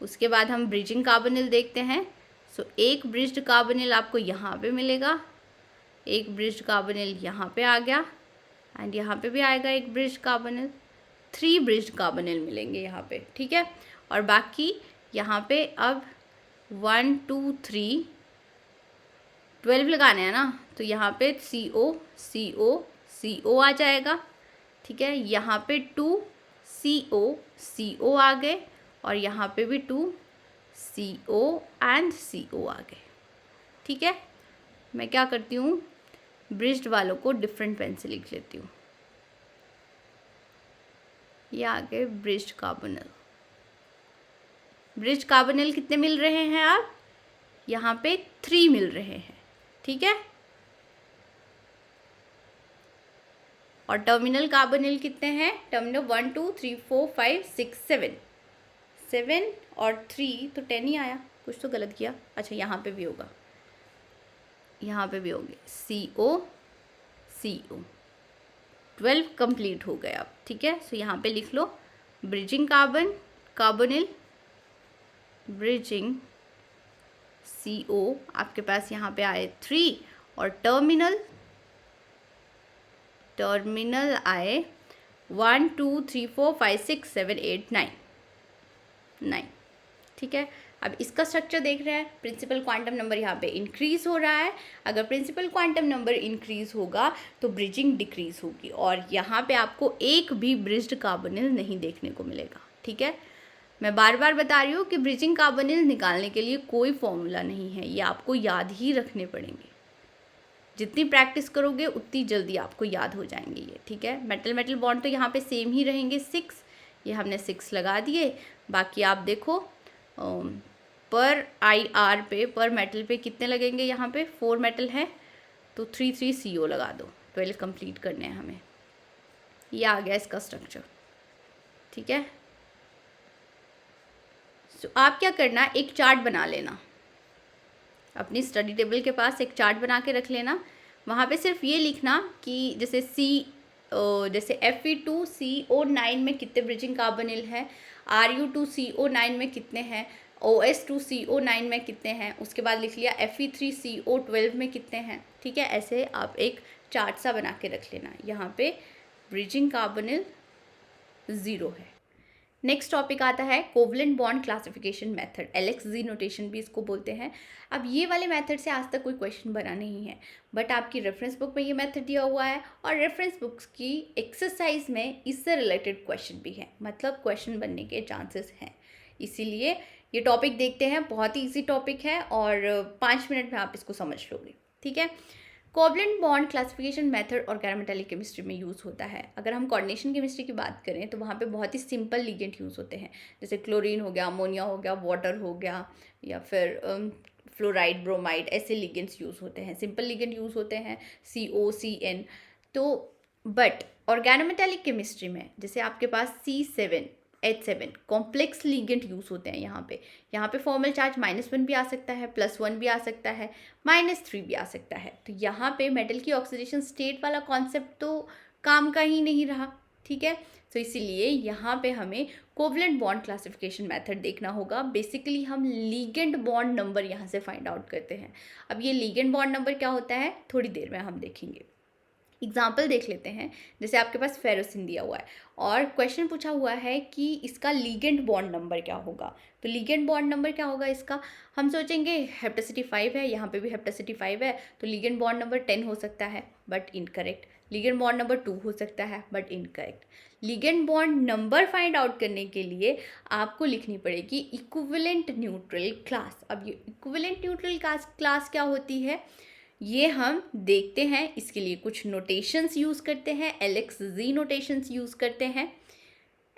उसके बाद हम ब्रिजिंग कार्बोनिल देखते हैं। सो एक ब्रिज्ड कार्बोनिल आपको यहाँ पे मिलेगा, एक ब्रिज्ड कार्बोनिल यहाँ पे आ गया, एंड यहाँ पे भी आएगा एक ब्रिज्ड कार्बोनिल। 3 ब्रिज्ड कार्बोनिल मिलेंगे यहाँ पे, ठीक है। और बाकी यहाँ पे अब 1 2 3 12 लगाने हैं ना, तो यहाँ पे CO CO CO आ जाएगा, ठीक है। यहाँ पे 2 CO CO आ गए, और यहाँ पे भी 2 CO एंड CO आ गए, ठीक है। मैं क्या करती हूँ, ब्रिज्ड वालों को डिफरेंट पेन से लिख लेती हूँ। ये आ गए ब्रिज्ड कार्बोनिल। ब्रिज्ड कार्बोनिल कितने मिल रहे हैं आप, यहाँ पे 3 मिल रहे हैं, ठीक है। और टर्मिनल कार्बोनिल कितने हैं, टर्मिनल 1 2 3 4 5 6 7 7 और 3 तो 10 ही आया, कुछ तो गलत किया। अच्छा यहाँ पे भी होगा, यहाँ पे भी होंगे CO CO 12 कंप्लीट हो गए अब, ठीक है। सो यहाँ पे लिख लो ब्रिजिंग कार्बोनिल ब्रिजिंग CO आपके पास यहाँ पे आए 3, और टर्मिनल आए 1 2 3 4 5 6 7 8 9, ठीक है। अब इसका स्ट्रक्चर देख रहे हैं, प्रिंसिपल क्वांटम नंबर यहाँ पे इंक्रीज हो रहा है। अगर प्रिंसिपल क्वांटम नंबर इंक्रीज होगा तो ब्रिजिंग डिक्रीज होगी, और यहाँ पे आपको एक भी ब्रिज्ड कार्बोनिल नहीं देखने को मिलेगा, ठीक है। मैं बार बार बता रही हूँ कि ब्रिजिंग कार्बोनिल निकालने के लिए कोई फॉर्मूला नहीं है, ये आपको याद ही रखने पड़ेंगे। जितनी प्रैक्टिस करोगे उतनी जल्दी आपको याद हो जाएंगे ये, ठीक है। मेटल मेटल बॉन्ड तो यहाँ पे सेम ही रहेंगे 6, ये हमने 6 लगा दिए। बाकी आप देखो पर IR पे, पर मेटल पे कितने लगेंगे, यहाँ पे 4 मेटल है तो 3 3 CO लगा दो, 12 कंप्लीट करने हैं हमें। ये आ गया इसका स्ट्रक्चर, ठीक है। तो आप क्या करना, एक चार्ट बना लेना, अपनी स्टडी टेबल के पास एक चार्ट बना के रख लेना। वहाँ पे सिर्फ ये लिखना कि जैसे Fe2CO9 में कितने ब्रिजिंग कार्बोनिल हैं, Ru2CO9 में कितने हैं, OS2CO9 में कितने हैं, उसके बाद लिख लिया Fe3CO12 में कितने हैं, ठीक है। ऐसे आप एक चार्ट सा बना के रख लेना। यहाँ पे ब्रिजिंग कार्बोनिल 0 है। नेक्स्ट टॉपिक आता है covalent bond classification method, LXZ notation भी इसको बोलते हैं। अब ये वाले मेथड से आज तक कोई क्वेश्चन बना नहीं है, बट आपकी रेफरेंस बुक में ये मेथड दिया हुआ है, और रेफरेंस बुक्स की एक्सरसाइज में इससे रिलेटेड क्वेश्चन भी है, मतलब क्वेश्चन बनने के चांसेस हैं। इसीलिए ये टॉपिक देखते हैं, बहुत ही ईजी टॉपिक है और 5 मिनट में आप इसको समझ लोगे, ठीक है। Covalent bond classification method organometallic chemistry में यूज़ होता है। अगर हम कोऑर्डिनेशन केमिस्ट्री की बात करें तो वहाँ पे बहुत ही सिंपल लिगेंड यूज़ होते हैं, जैसे क्लोरीन हो गया, अमोनिया हो गया, वाटर हो गया, या फिर फ्लोराइड, ब्रोमाइड, ऐसे लिगेंड्स यूज़ होते हैं, सिंपल लिगेंड यूज़ होते हैं, COCN। तो बट ऑर्गेनोमेटालिक केमिस्ट्री में जैसे आपके पास C7H7 कॉम्प्लेक्स लिगेंड यूज़ होते हैं। यहाँ पे फॉर्मल चार्ज -1 भी आ सकता है, +1 भी आ सकता है, -3 भी आ सकता है। तो यहाँ पे मेटल की ऑक्सीडेशन स्टेट वाला कॉन्सेप्ट तो काम का ही नहीं रहा, ठीक है। तो इसीलिए यहाँ पे हमें कोवलेंट बॉन्ड क्लासिफिकेशन मेथड देखना होगा। बेसिकली हम लीगेंड बॉन्ड नंबर यहाँ से फाइंड आउट करते हैं। अब ये लीगेंड बॉन्ड नंबर क्या होता है थोड़ी देर में हम देखेंगे। एग्जाम्पल देख लेते हैं। जैसे आपके पास फेरोसिन दिया हुआ है और क्वेश्चन पूछा हुआ है कि इसका लीगेंड बॉन्ड नंबर क्या होगा। तो लीगेंड बॉन्ड नंबर क्या होगा इसका, हम सोचेंगे हेप्टासिटी 5 है, यहाँ पे भी हेप्टासिटी 5 है, तो लीगेंड बॉन्ड नंबर 10 हो सकता है, but incorrect. Ligand bond number 2 हो सकता है, but incorrect. Ligand bond number find out करने के लिए आपको लिखनी पड़ेगी इक्विवेलेंट न्यूट्रल क्लास। अब ये इक्विवेलेंट न्यूट्रल क्लास क्या होती है ये हम देखते हैं। इसके लिए कुछ नोटेशंस यूज़ करते हैं, LXZ नोटेशंस यूज़ करते हैं।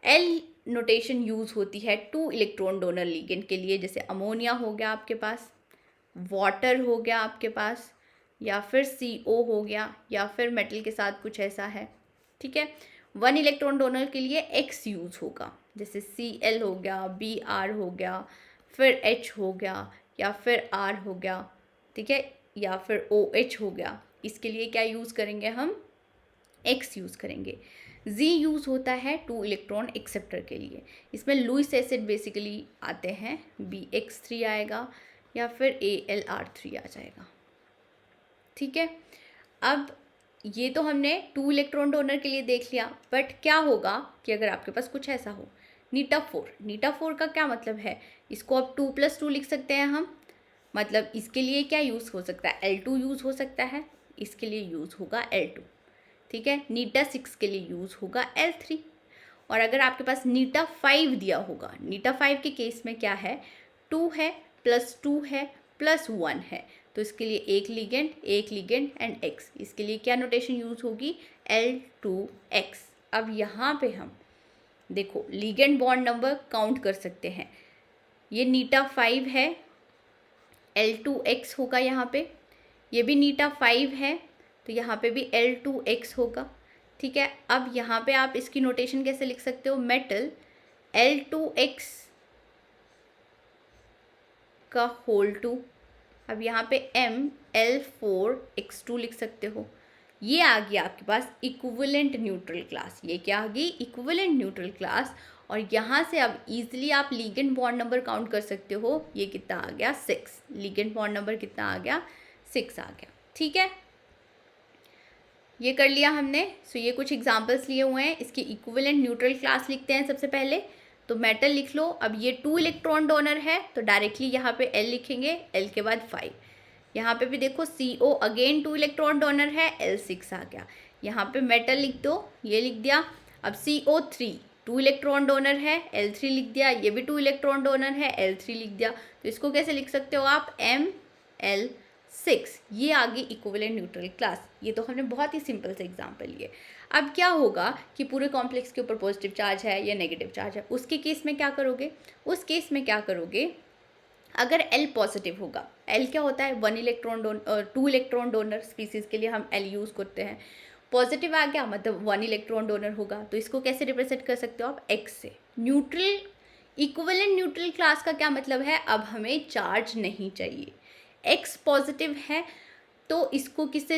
L नोटेशन यूज़ होती है 2 इलेक्ट्रॉन डोनर लिगेंड के लिए, जैसे अमोनिया हो गया आपके पास, वाटर हो गया आपके पास, या फिर CO हो गया, या फिर मेटल के साथ कुछ ऐसा है, ठीक है। 1 इलेक्ट्रॉन डोनर के लिए X यूज़ होगा, जैसे Cl हो गया, Br हो गया, फिर H हो गया, या फिर R हो गया, ठीक है, या फिर OH हो गया। इसके लिए क्या यूज़ करेंगे हम, X यूज़ करेंगे। Z यूज़ होता है 2 इलेक्ट्रॉन एक्सेप्टर के लिए। इसमें लुईस एसिड बेसिकली आते हैं, BX3 आएगा या फिर AlR3 आ जाएगा, ठीक है। अब ये तो हमने 2 इलेक्ट्रॉन डोनर के लिए देख लिया, बट क्या होगा कि अगर आपके पास कुछ ऐसा हो, नीटा 4 का क्या मतलब है, इसको अब 2+2 लिख सकते हैं हम। मतलब इसके लिए क्या यूज़ हो सकता है, L2 यूज़ हो सकता है, इसके लिए यूज़ होगा L2, ठीक है। नीटा 6 के लिए यूज़ होगा L3। और अगर आपके पास नीटा 5 दिया होगा, नीटा 5 के केस में क्या है, 2 है, +2 है, +1 है, तो इसके लिए एक लिगेंड एंड X। इसके लिए क्या नोटेशन यूज़ होगी, L2X। अब यहाँ पे हम देखो लिगेंड बॉन्ड नंबर काउंट कर सकते हैं। ये नीटा 5 है, L2X होगा यहाँ पे, ये भी नीटा 5 है तो यहाँ पे भी L2X होगा, ठीक है। अब यहाँ पे आप इसकी नोटेशन कैसे लिख सकते हो, मेटल L2X का होल 2। अब यहाँ पे ML4X2 लिख सकते हो। ये आ गया आपके पास इक्विवेलेंट न्यूट्रल क्लास। ये क्या आ गई, इक्विवेलेंट न्यूट्रल क्लास। और यहाँ से अब इजीली आप लिगेंड बॉन्ड नंबर काउंट कर सकते हो। ये कितना आ गया, 6। लिगेंड बॉन्ड नंबर कितना आ गया, 6 आ गया, ठीक है। ये कर लिया हमने। सो ये कुछ एग्जांपल्स लिए हुए हैं। इसकी इक्विवेलेंट न्यूट्रल क्लास लिखते हैं सबसे पहले। तो मेटल लिख लो। अब ये 2 इलेक्ट्रॉन डोनर है तो डायरेक्टली यहाँ पे L लिखेंगे, L के बाद 5। यहाँ पे भी देखो CO अगेन 2 इलेक्ट्रॉन डोनर है, L6 आ गया। यहाँ पे मेटल लिख दो, ये लिख दिया। अब CO3 2 इलेक्ट्रॉन डोनर है, L3 लिख दिया। ये भी 2 इलेक्ट्रॉन डोनर है, L3 लिख दिया। तो इसको कैसे लिख सकते हो आप, ML6। ये आ गई इक्विवेलेंट न्यूट्रल क्लास। ये तो हमने बहुत ही सिंपल से एग्जांपल लिए। अब क्या होगा कि पूरे कॉम्प्लेक्स के ऊपर पॉजिटिव चार्ज है या नेगेटिव चार्ज है, उसके केस में क्या करोगे, उस केस में क्या करोगे, अगर L पॉजिटिव होगा, L क्या होता है, 2 इलेक्ट्रॉन डोनर स्पीसीज के लिए हम L यूज़ करते हैं। पॉजिटिव आ गया मतलब 1 इलेक्ट्रॉन डोनर होगा, तो इसको कैसे रिप्रेजेंट कर सकते हो आप, X से। न्यूट्रल इक्विवेलेंट न्यूट्रल क्लास का क्या मतलब है, अब हमें चार्ज नहीं चाहिए, X पॉजिटिव है तो इसको किससे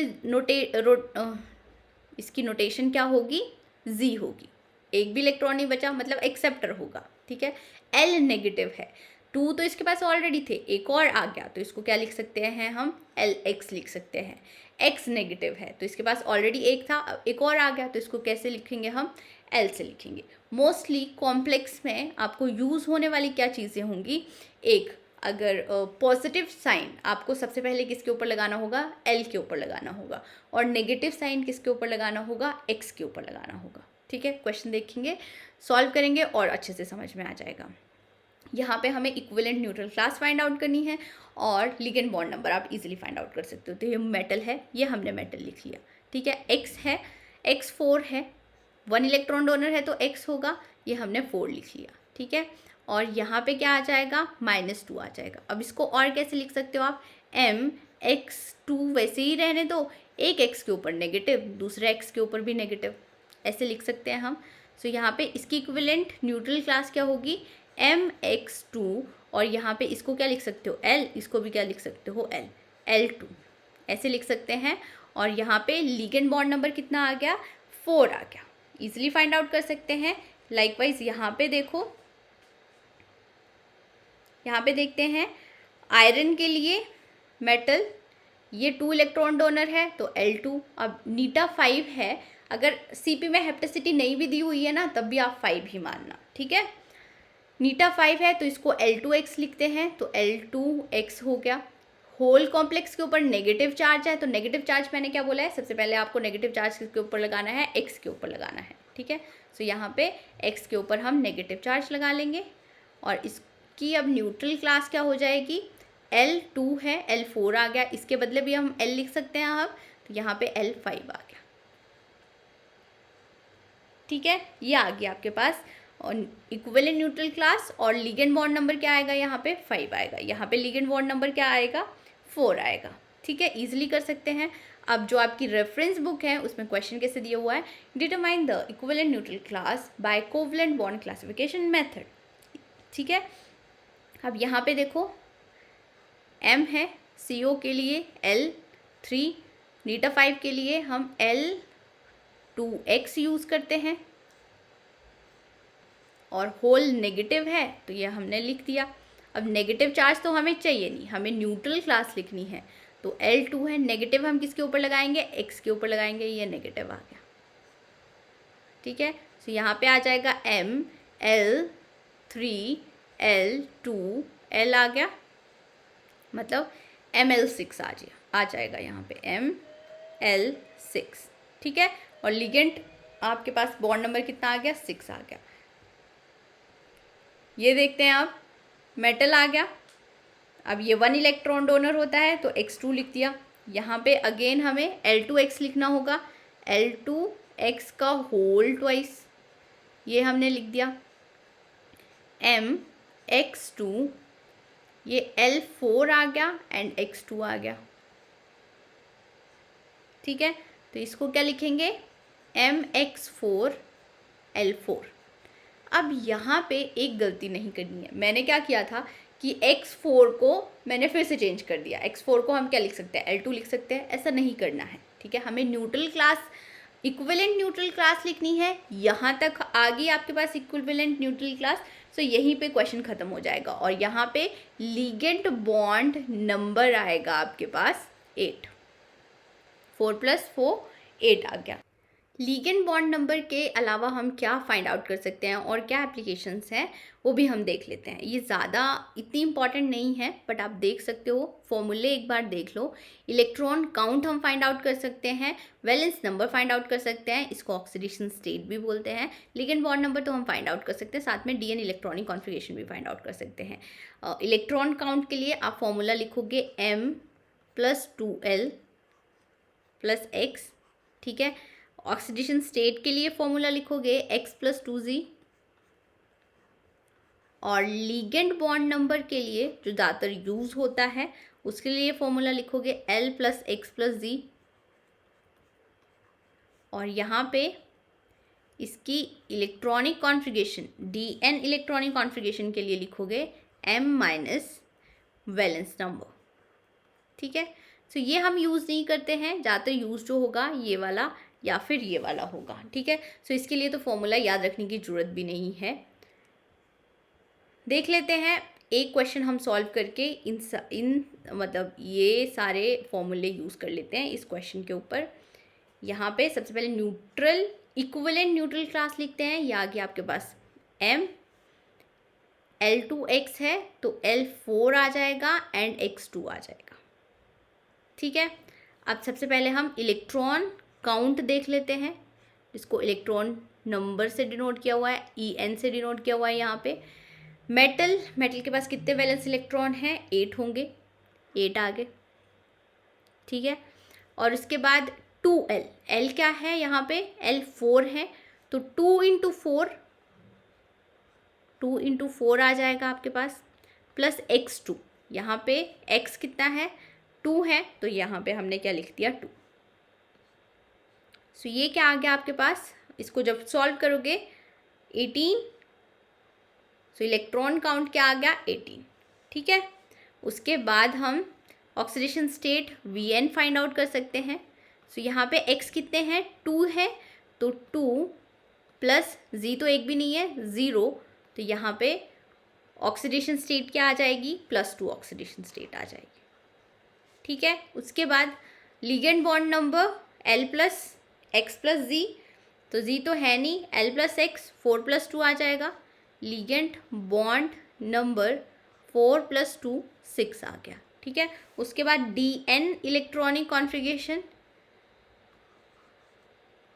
इसकी नोटेशन क्या होगी, Z होगी। एक भी इलेक्ट्रॉन नहीं बचा मतलब एक्सेप्टर होगा, ठीक है। L नेगेटिव है, 2 तो इसके पास ऑलरेडी थे, एक और आ गया तो इसको क्या लिख सकते हैं हम, LX लिख सकते हैं। X नेगेटिव है तो इसके पास ऑलरेडी एक था, एक और आ गया तो इसको कैसे लिखेंगे हम, L से लिखेंगे। मोस्टली कॉम्प्लेक्स में आपको यूज़ होने वाली क्या चीज़ें होंगी, एक अगर पॉजिटिव साइन आपको सबसे पहले किसके ऊपर लगाना होगा, L के ऊपर लगाना होगा, और नेगेटिव साइन किसके ऊपर लगाना होगा, X के ऊपर लगाना होगा, ठीक है। क्वेश्चन देखेंगे, सॉल्व करेंगे और अच्छे से समझ में आ जाएगा। यहाँ पे हमें equivalent neutral class find out करनी है और लिगेंड बॉन्ड नंबर आप इजीली फाइंड आउट कर सकते हो। तो ये मेटल है, ये हमने मेटल लिख लिया, ठीक है। एक्स है, X4 है, 1 इलेक्ट्रॉन डोनर है तो X होगा, ये हमने 4 लिख लिया, ठीक है। और यहाँ पे क्या आ जाएगा, -2 आ जाएगा। अब इसको और कैसे लिख सकते हो आप, MX2 वैसे ही रहने दो, एक X के ऊपर नेगेटिव, दूसरे X के ऊपर भी नेगेटिव, ऐसे लिख सकते हैं हम। सो यहाँ पे इसकी इक्विवेलेंट न्यूट्रल क्लास क्या होगी, MX2, और यहाँ पे इसको क्या लिख सकते हो, L, इसको भी क्या लिख सकते हो, L2, ऐसे लिख सकते हैं। और यहाँ पे लिगेंड बॉन्ड नंबर कितना आ गया, 4 आ गया, इजीली फाइंड आउट कर सकते हैं। लाइकवाइज यहाँ पे देखो, यहाँ पे देखते हैं आयरन के लिए मेटल, ये 2 इलेक्ट्रॉन डोनर है तो L2। अब नीटा 5 है, अगर CP में हेप्टेसिटी नहीं भी दी हुई है ना तब भी आप 5 ही मानना, ठीक है। नीटा 5 है तो इसको L2X लिखते हैं, तो L2X हो गया। होल कॉम्प्लेक्स के ऊपर नेगेटिव चार्ज है, तो नेगेटिव चार्ज मैंने क्या बोला है, सबसे पहले आपको नेगेटिव चार्ज किसके ऊपर लगाना है, X के ऊपर लगाना है, ठीक है। सो यहाँ पे X के ऊपर हम नेगेटिव चार्ज लगा लेंगे। और इसकी अब न्यूट्रल क्लास क्या हो जाएगी, L2 है, L4 आ गया, इसके बदले भी हम L लिख सकते हैं अब, तो यहाँ पे L5 आ गया, ठीक है। ये आ गया आपके पास और इक्विवेलेंट न्यूट्रल क्लास। और लिगेंड बॉन्ड नंबर क्या आएगा, यहाँ पे 5 आएगा, यहाँ पे लिगेंड बॉन्ड नंबर क्या आएगा, 4 आएगा, ठीक है। इजीली कर सकते हैं। अब जो आपकी रेफरेंस बुक है उसमें क्वेश्चन कैसे दिया हुआ है, determine the equivalent neutral class by covalent bond classification method, ठीक है। अब यहाँ पे देखो M है, CO के लिए L3, नीटा 5 के लिए हम L2X यूज़ करते हैं, और होल नेगेटिव है तो ये हमने लिख दिया। अब नेगेटिव चार्ज तो हमें चाहिए नहीं, हमें न्यूट्रल क्लास लिखनी है, तो L2 है, नेगेटिव हम किसके ऊपर लगाएंगे, X के ऊपर लगाएंगे, ये नेगेटिव आ गया, ठीक है। तो यहाँ पे आ जाएगा M, L3, L2, L आ गया, मतलब ML6 आ जाएगा यहाँ पे ML6, ठीक है। और लिगेंड आपके पास बॉन्ड नंबर कितना आ गया, 6 आ गया। ये देखते हैं आप, मेटल आ गया। अब ये 1 इलेक्ट्रॉन डोनर होता है तो X2 लिख दिया। यहाँ पे अगेन हमें L2X लिखना होगा, L2X का होल ट्वाइस, ये हमने लिख दिया। MX2, ये L4 आ गया एंड X2 आ गया, ठीक है। तो इसको क्या लिखेंगे, MX4 L4। अब यहाँ पे एक गलती नहीं करनी है, मैंने क्या किया था कि X4 को मैंने फिर से चेंज कर दिया, X4 को हम क्या लिख सकते हैं, L2 लिख सकते हैं, ऐसा नहीं करना है, ठीक है। हमें neutral class, equivalent neutral class लिखनी है। यहाँ तक आ गई आपके पास इक्विवेलेंट न्यूट्रल क्लास, तो यहीं पे क्वेश्चन खत्म हो जाएगा। और यहाँ पे लिगेंड बॉन्ड नंबर आएगा आपके पास 8, 4 + 4 8 आ गया। लिगेंड बॉन्ड नंबर के अलावा हम क्या फाइंड आउट कर सकते हैं और क्या एप्लीकेशंस हैं वो भी हम देख लेते हैं। ये ज़्यादा इतनी इंपॉर्टेंट नहीं है बट आप देख सकते हो, फॉर्मूले एक बार देख लो। इलेक्ट्रॉन काउंट हम फाइंड आउट कर सकते हैं, वैलेंस नंबर फाइंड आउट कर सकते हैं, इसको ऑक्सीडेशन स्टेट भी बोलते हैं। लिगेंड बॉन्ड नंबर तो हम फाइंड आउट कर सकते हैं, साथ में DN इलेक्ट्रॉनिक कॉन्फ़िगरेशन भी फाइंड आउट कर सकते हैं। इलेक्ट्रॉन काउंट के लिए आप फॉर्मूला लिखोगे M + 2L + X, ठीक है। ऑक्सीडेशन स्टेट के लिए फॉर्मूला लिखोगे X + 2Z, और लिगेंड बॉन्ड नंबर के लिए जो ज़्यादातर यूज़ होता है उसके लिए फॉर्मूला लिखोगे L + X + Z, और यहाँ पे इसकी electronic configuration DN electronic configuration के लिए लिखोगे M - वैलेंस नंबर, ठीक है। तो ये हम यूज़ नहीं करते हैं, ज़्यादातर यूज़ जो होगा ये वाला या फिर ये वाला होगा, ठीक है। सो इसके लिए तो फॉर्मूला याद रखने की ज़रूरत भी नहीं है। देख लेते हैं एक क्वेश्चन हम सॉल्व करके इन मतलब ये सारे फॉर्मूले यूज़ कर लेते हैं इस क्वेश्चन के ऊपर। यहाँ पे सबसे पहले न्यूट्रल इक्विवेलेंट न्यूट्रल क्लास लिखते हैं। ये आ गया आपके पास M, L2X है तो L4 आ जाएगा एंड X2 आ जाएगा, ठीक है। अब सबसे पहले हम इलेक्ट्रॉन काउंट देख लेते हैं, इसको इलेक्ट्रॉन नंबर से डिनोट किया हुआ है, EN से डिनोट किया हुआ है यहाँ पे। मेटल, मेटल के पास कितने वैलेंस इलेक्ट्रॉन हैं? 8 होंगे, 8 आ गए, ठीक है। और उसके बाद 2l, l क्या है यहाँ पे? l 4 है, तो 2 इंटू 4 आ जाएगा आपके पास, प्लस x2, यहाँ पे x कितना है? 2 है, तो यहाँ पे हमने क्या लिख दिया? 2। सो ये क्या आ गया आपके पास? इसको जब सॉल्व करोगे 18, सो इलेक्ट्रॉन काउंट क्या आ गया? 18, ठीक है। उसके बाद हम oxidation state Vn find out कर सकते हैं। सो यहाँ पे x कितने हैं? 2 है, तो 2 प्लस z तो एक भी नहीं है, 0, तो यहाँ पे ऑक्सीडेशन स्टेट क्या आ जाएगी? +2 ऑक्सीडेशन स्टेट आ जाएगी, ठीक है। उसके बाद ligand bond number L plus x plus z, तो z तो है नहीं, L प्लस x 4 + 2 आ जाएगा। लिगेंड बॉन्ड नंबर 4 + 2 6 आ गया, ठीक है। उसके बाद Dn electronic configuration,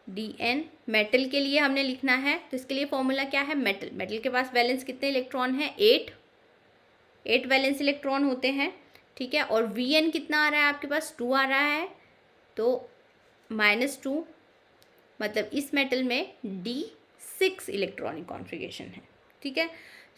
Dn metal के लिए हमने लिखना है, तो इसके लिए फॉर्मूला क्या है? मेटल, मेटल के पास वैलेंस कितने इलेक्ट्रॉन हैं? 8 वैलेंस इलेक्ट्रॉन होते हैं, ठीक है। और Vn कितना आ रहा है आपके पास? 2 आ रहा है, तो -2, मतलब इस मेटल में D6 इलेक्ट्रॉनिक कॉन्फ़िगरेशन है, ठीक है।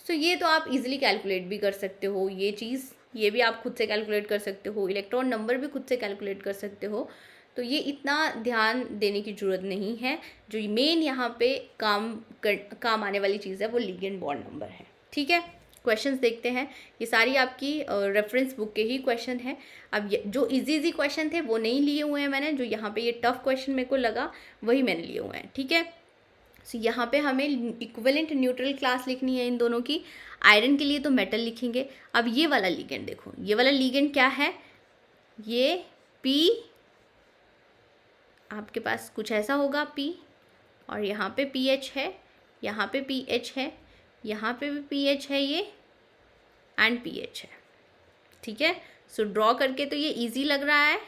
सो ये तो आप इजीली कैलकुलेट भी कर सकते हो, ये चीज़, ये भी आप खुद से कैलकुलेट कर सकते हो, इलेक्ट्रॉन नंबर भी खुद से कैलकुलेट कर सकते हो, तो ये इतना ध्यान देने की ज़रूरत नहीं है। जो मेन यहाँ पे काम आने वाली चीज़ है वो लिगेंड बॉन्ड नंबर है, ठीक है। क्वेश्चंस देखते हैं, ये सारी आपकी रेफरेंस बुक के ही क्वेश्चन हैं। अब जो इजी क्वेश्चन थे वो नहीं लिए हुए हैं मैंने, जो यहाँ पे ये टफ क्वेश्चन मेरे को लगा वही मैंने लिए हुए हैं, ठीक है। सो यहाँ पे हमें इक्विवेलेंट न्यूट्रल क्लास लिखनी है इन दोनों की। आयरन के लिए तो मेटल लिखेंगे। अब ये वाला लिगेंड देखो, ये वाला लिगेंड क्या है? ये P, आपके पास कुछ ऐसा होगा P, और यहाँ पे pH है, यहाँ पे pH है, यहाँ पे भी pH है ये, एंड pH है, ठीक है। सो ड्रॉ करके तो ये इजी लग रहा है।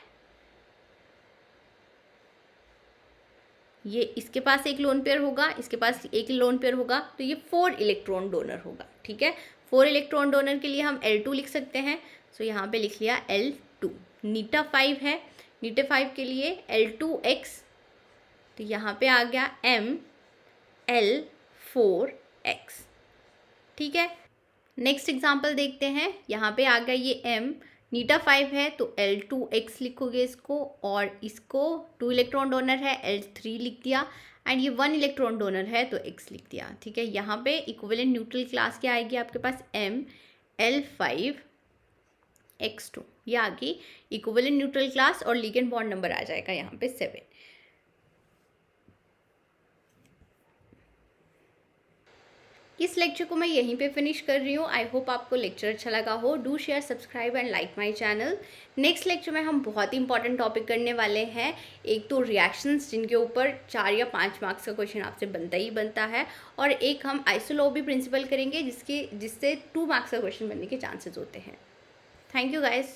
ये इसके पास एक लोन पेयर होगा, इसके पास एक लोन पेयर होगा, तो ये 4 इलेक्ट्रॉन डोनर होगा, ठीक है। 4 इलेक्ट्रॉन डोनर के लिए हम L2 लिख सकते हैं। सो यहाँ पे लिख लिया L2। नीटा 5 है, नीटा 5 के लिए L2X, तो यहाँ पे आ गया ML4X, ठीक है। नेक्स्ट एग्जाम्पल देखते हैं। यहाँ पे आ गया ये M, नीटा 5 है तो L2X लिखोगे इसको, और इसको 2 इलेक्ट्रॉन डोनर है L3 लिख दिया, एंड ये 1 इलेक्ट्रॉन डोनर है तो X लिख दिया, ठीक है। यहाँ पे इक्विवेलेंट न्यूट्रल क्लास क्या आएगी आपके पास? ML5X2, ये आ गई इक्विवेलेंट न्यूट्रल क्लास, और लिगेंड बॉन्ड नंबर आ जाएगा यहाँ पे 7। इस लेक्चर को मैं यहीं पे फिनिश कर रही हूँ। आई होप आपको लेक्चर अच्छा लगा हो। Do share, subscribe and like my channel. Next lecture में हम बहुत ही इंपॉर्टेंट टॉपिक करने वाले हैं। एक तो रिएक्शंस, जिनके ऊपर 4 या 5 मार्क्स का क्वेश्चन आपसे बनता ही बनता है, और एक हम आइसोलोबी प्रिंसिपल करेंगे जिससे 2 मार्क्स का क्वेश्चन बनने के चांसेस होते हैं। Thank you guys.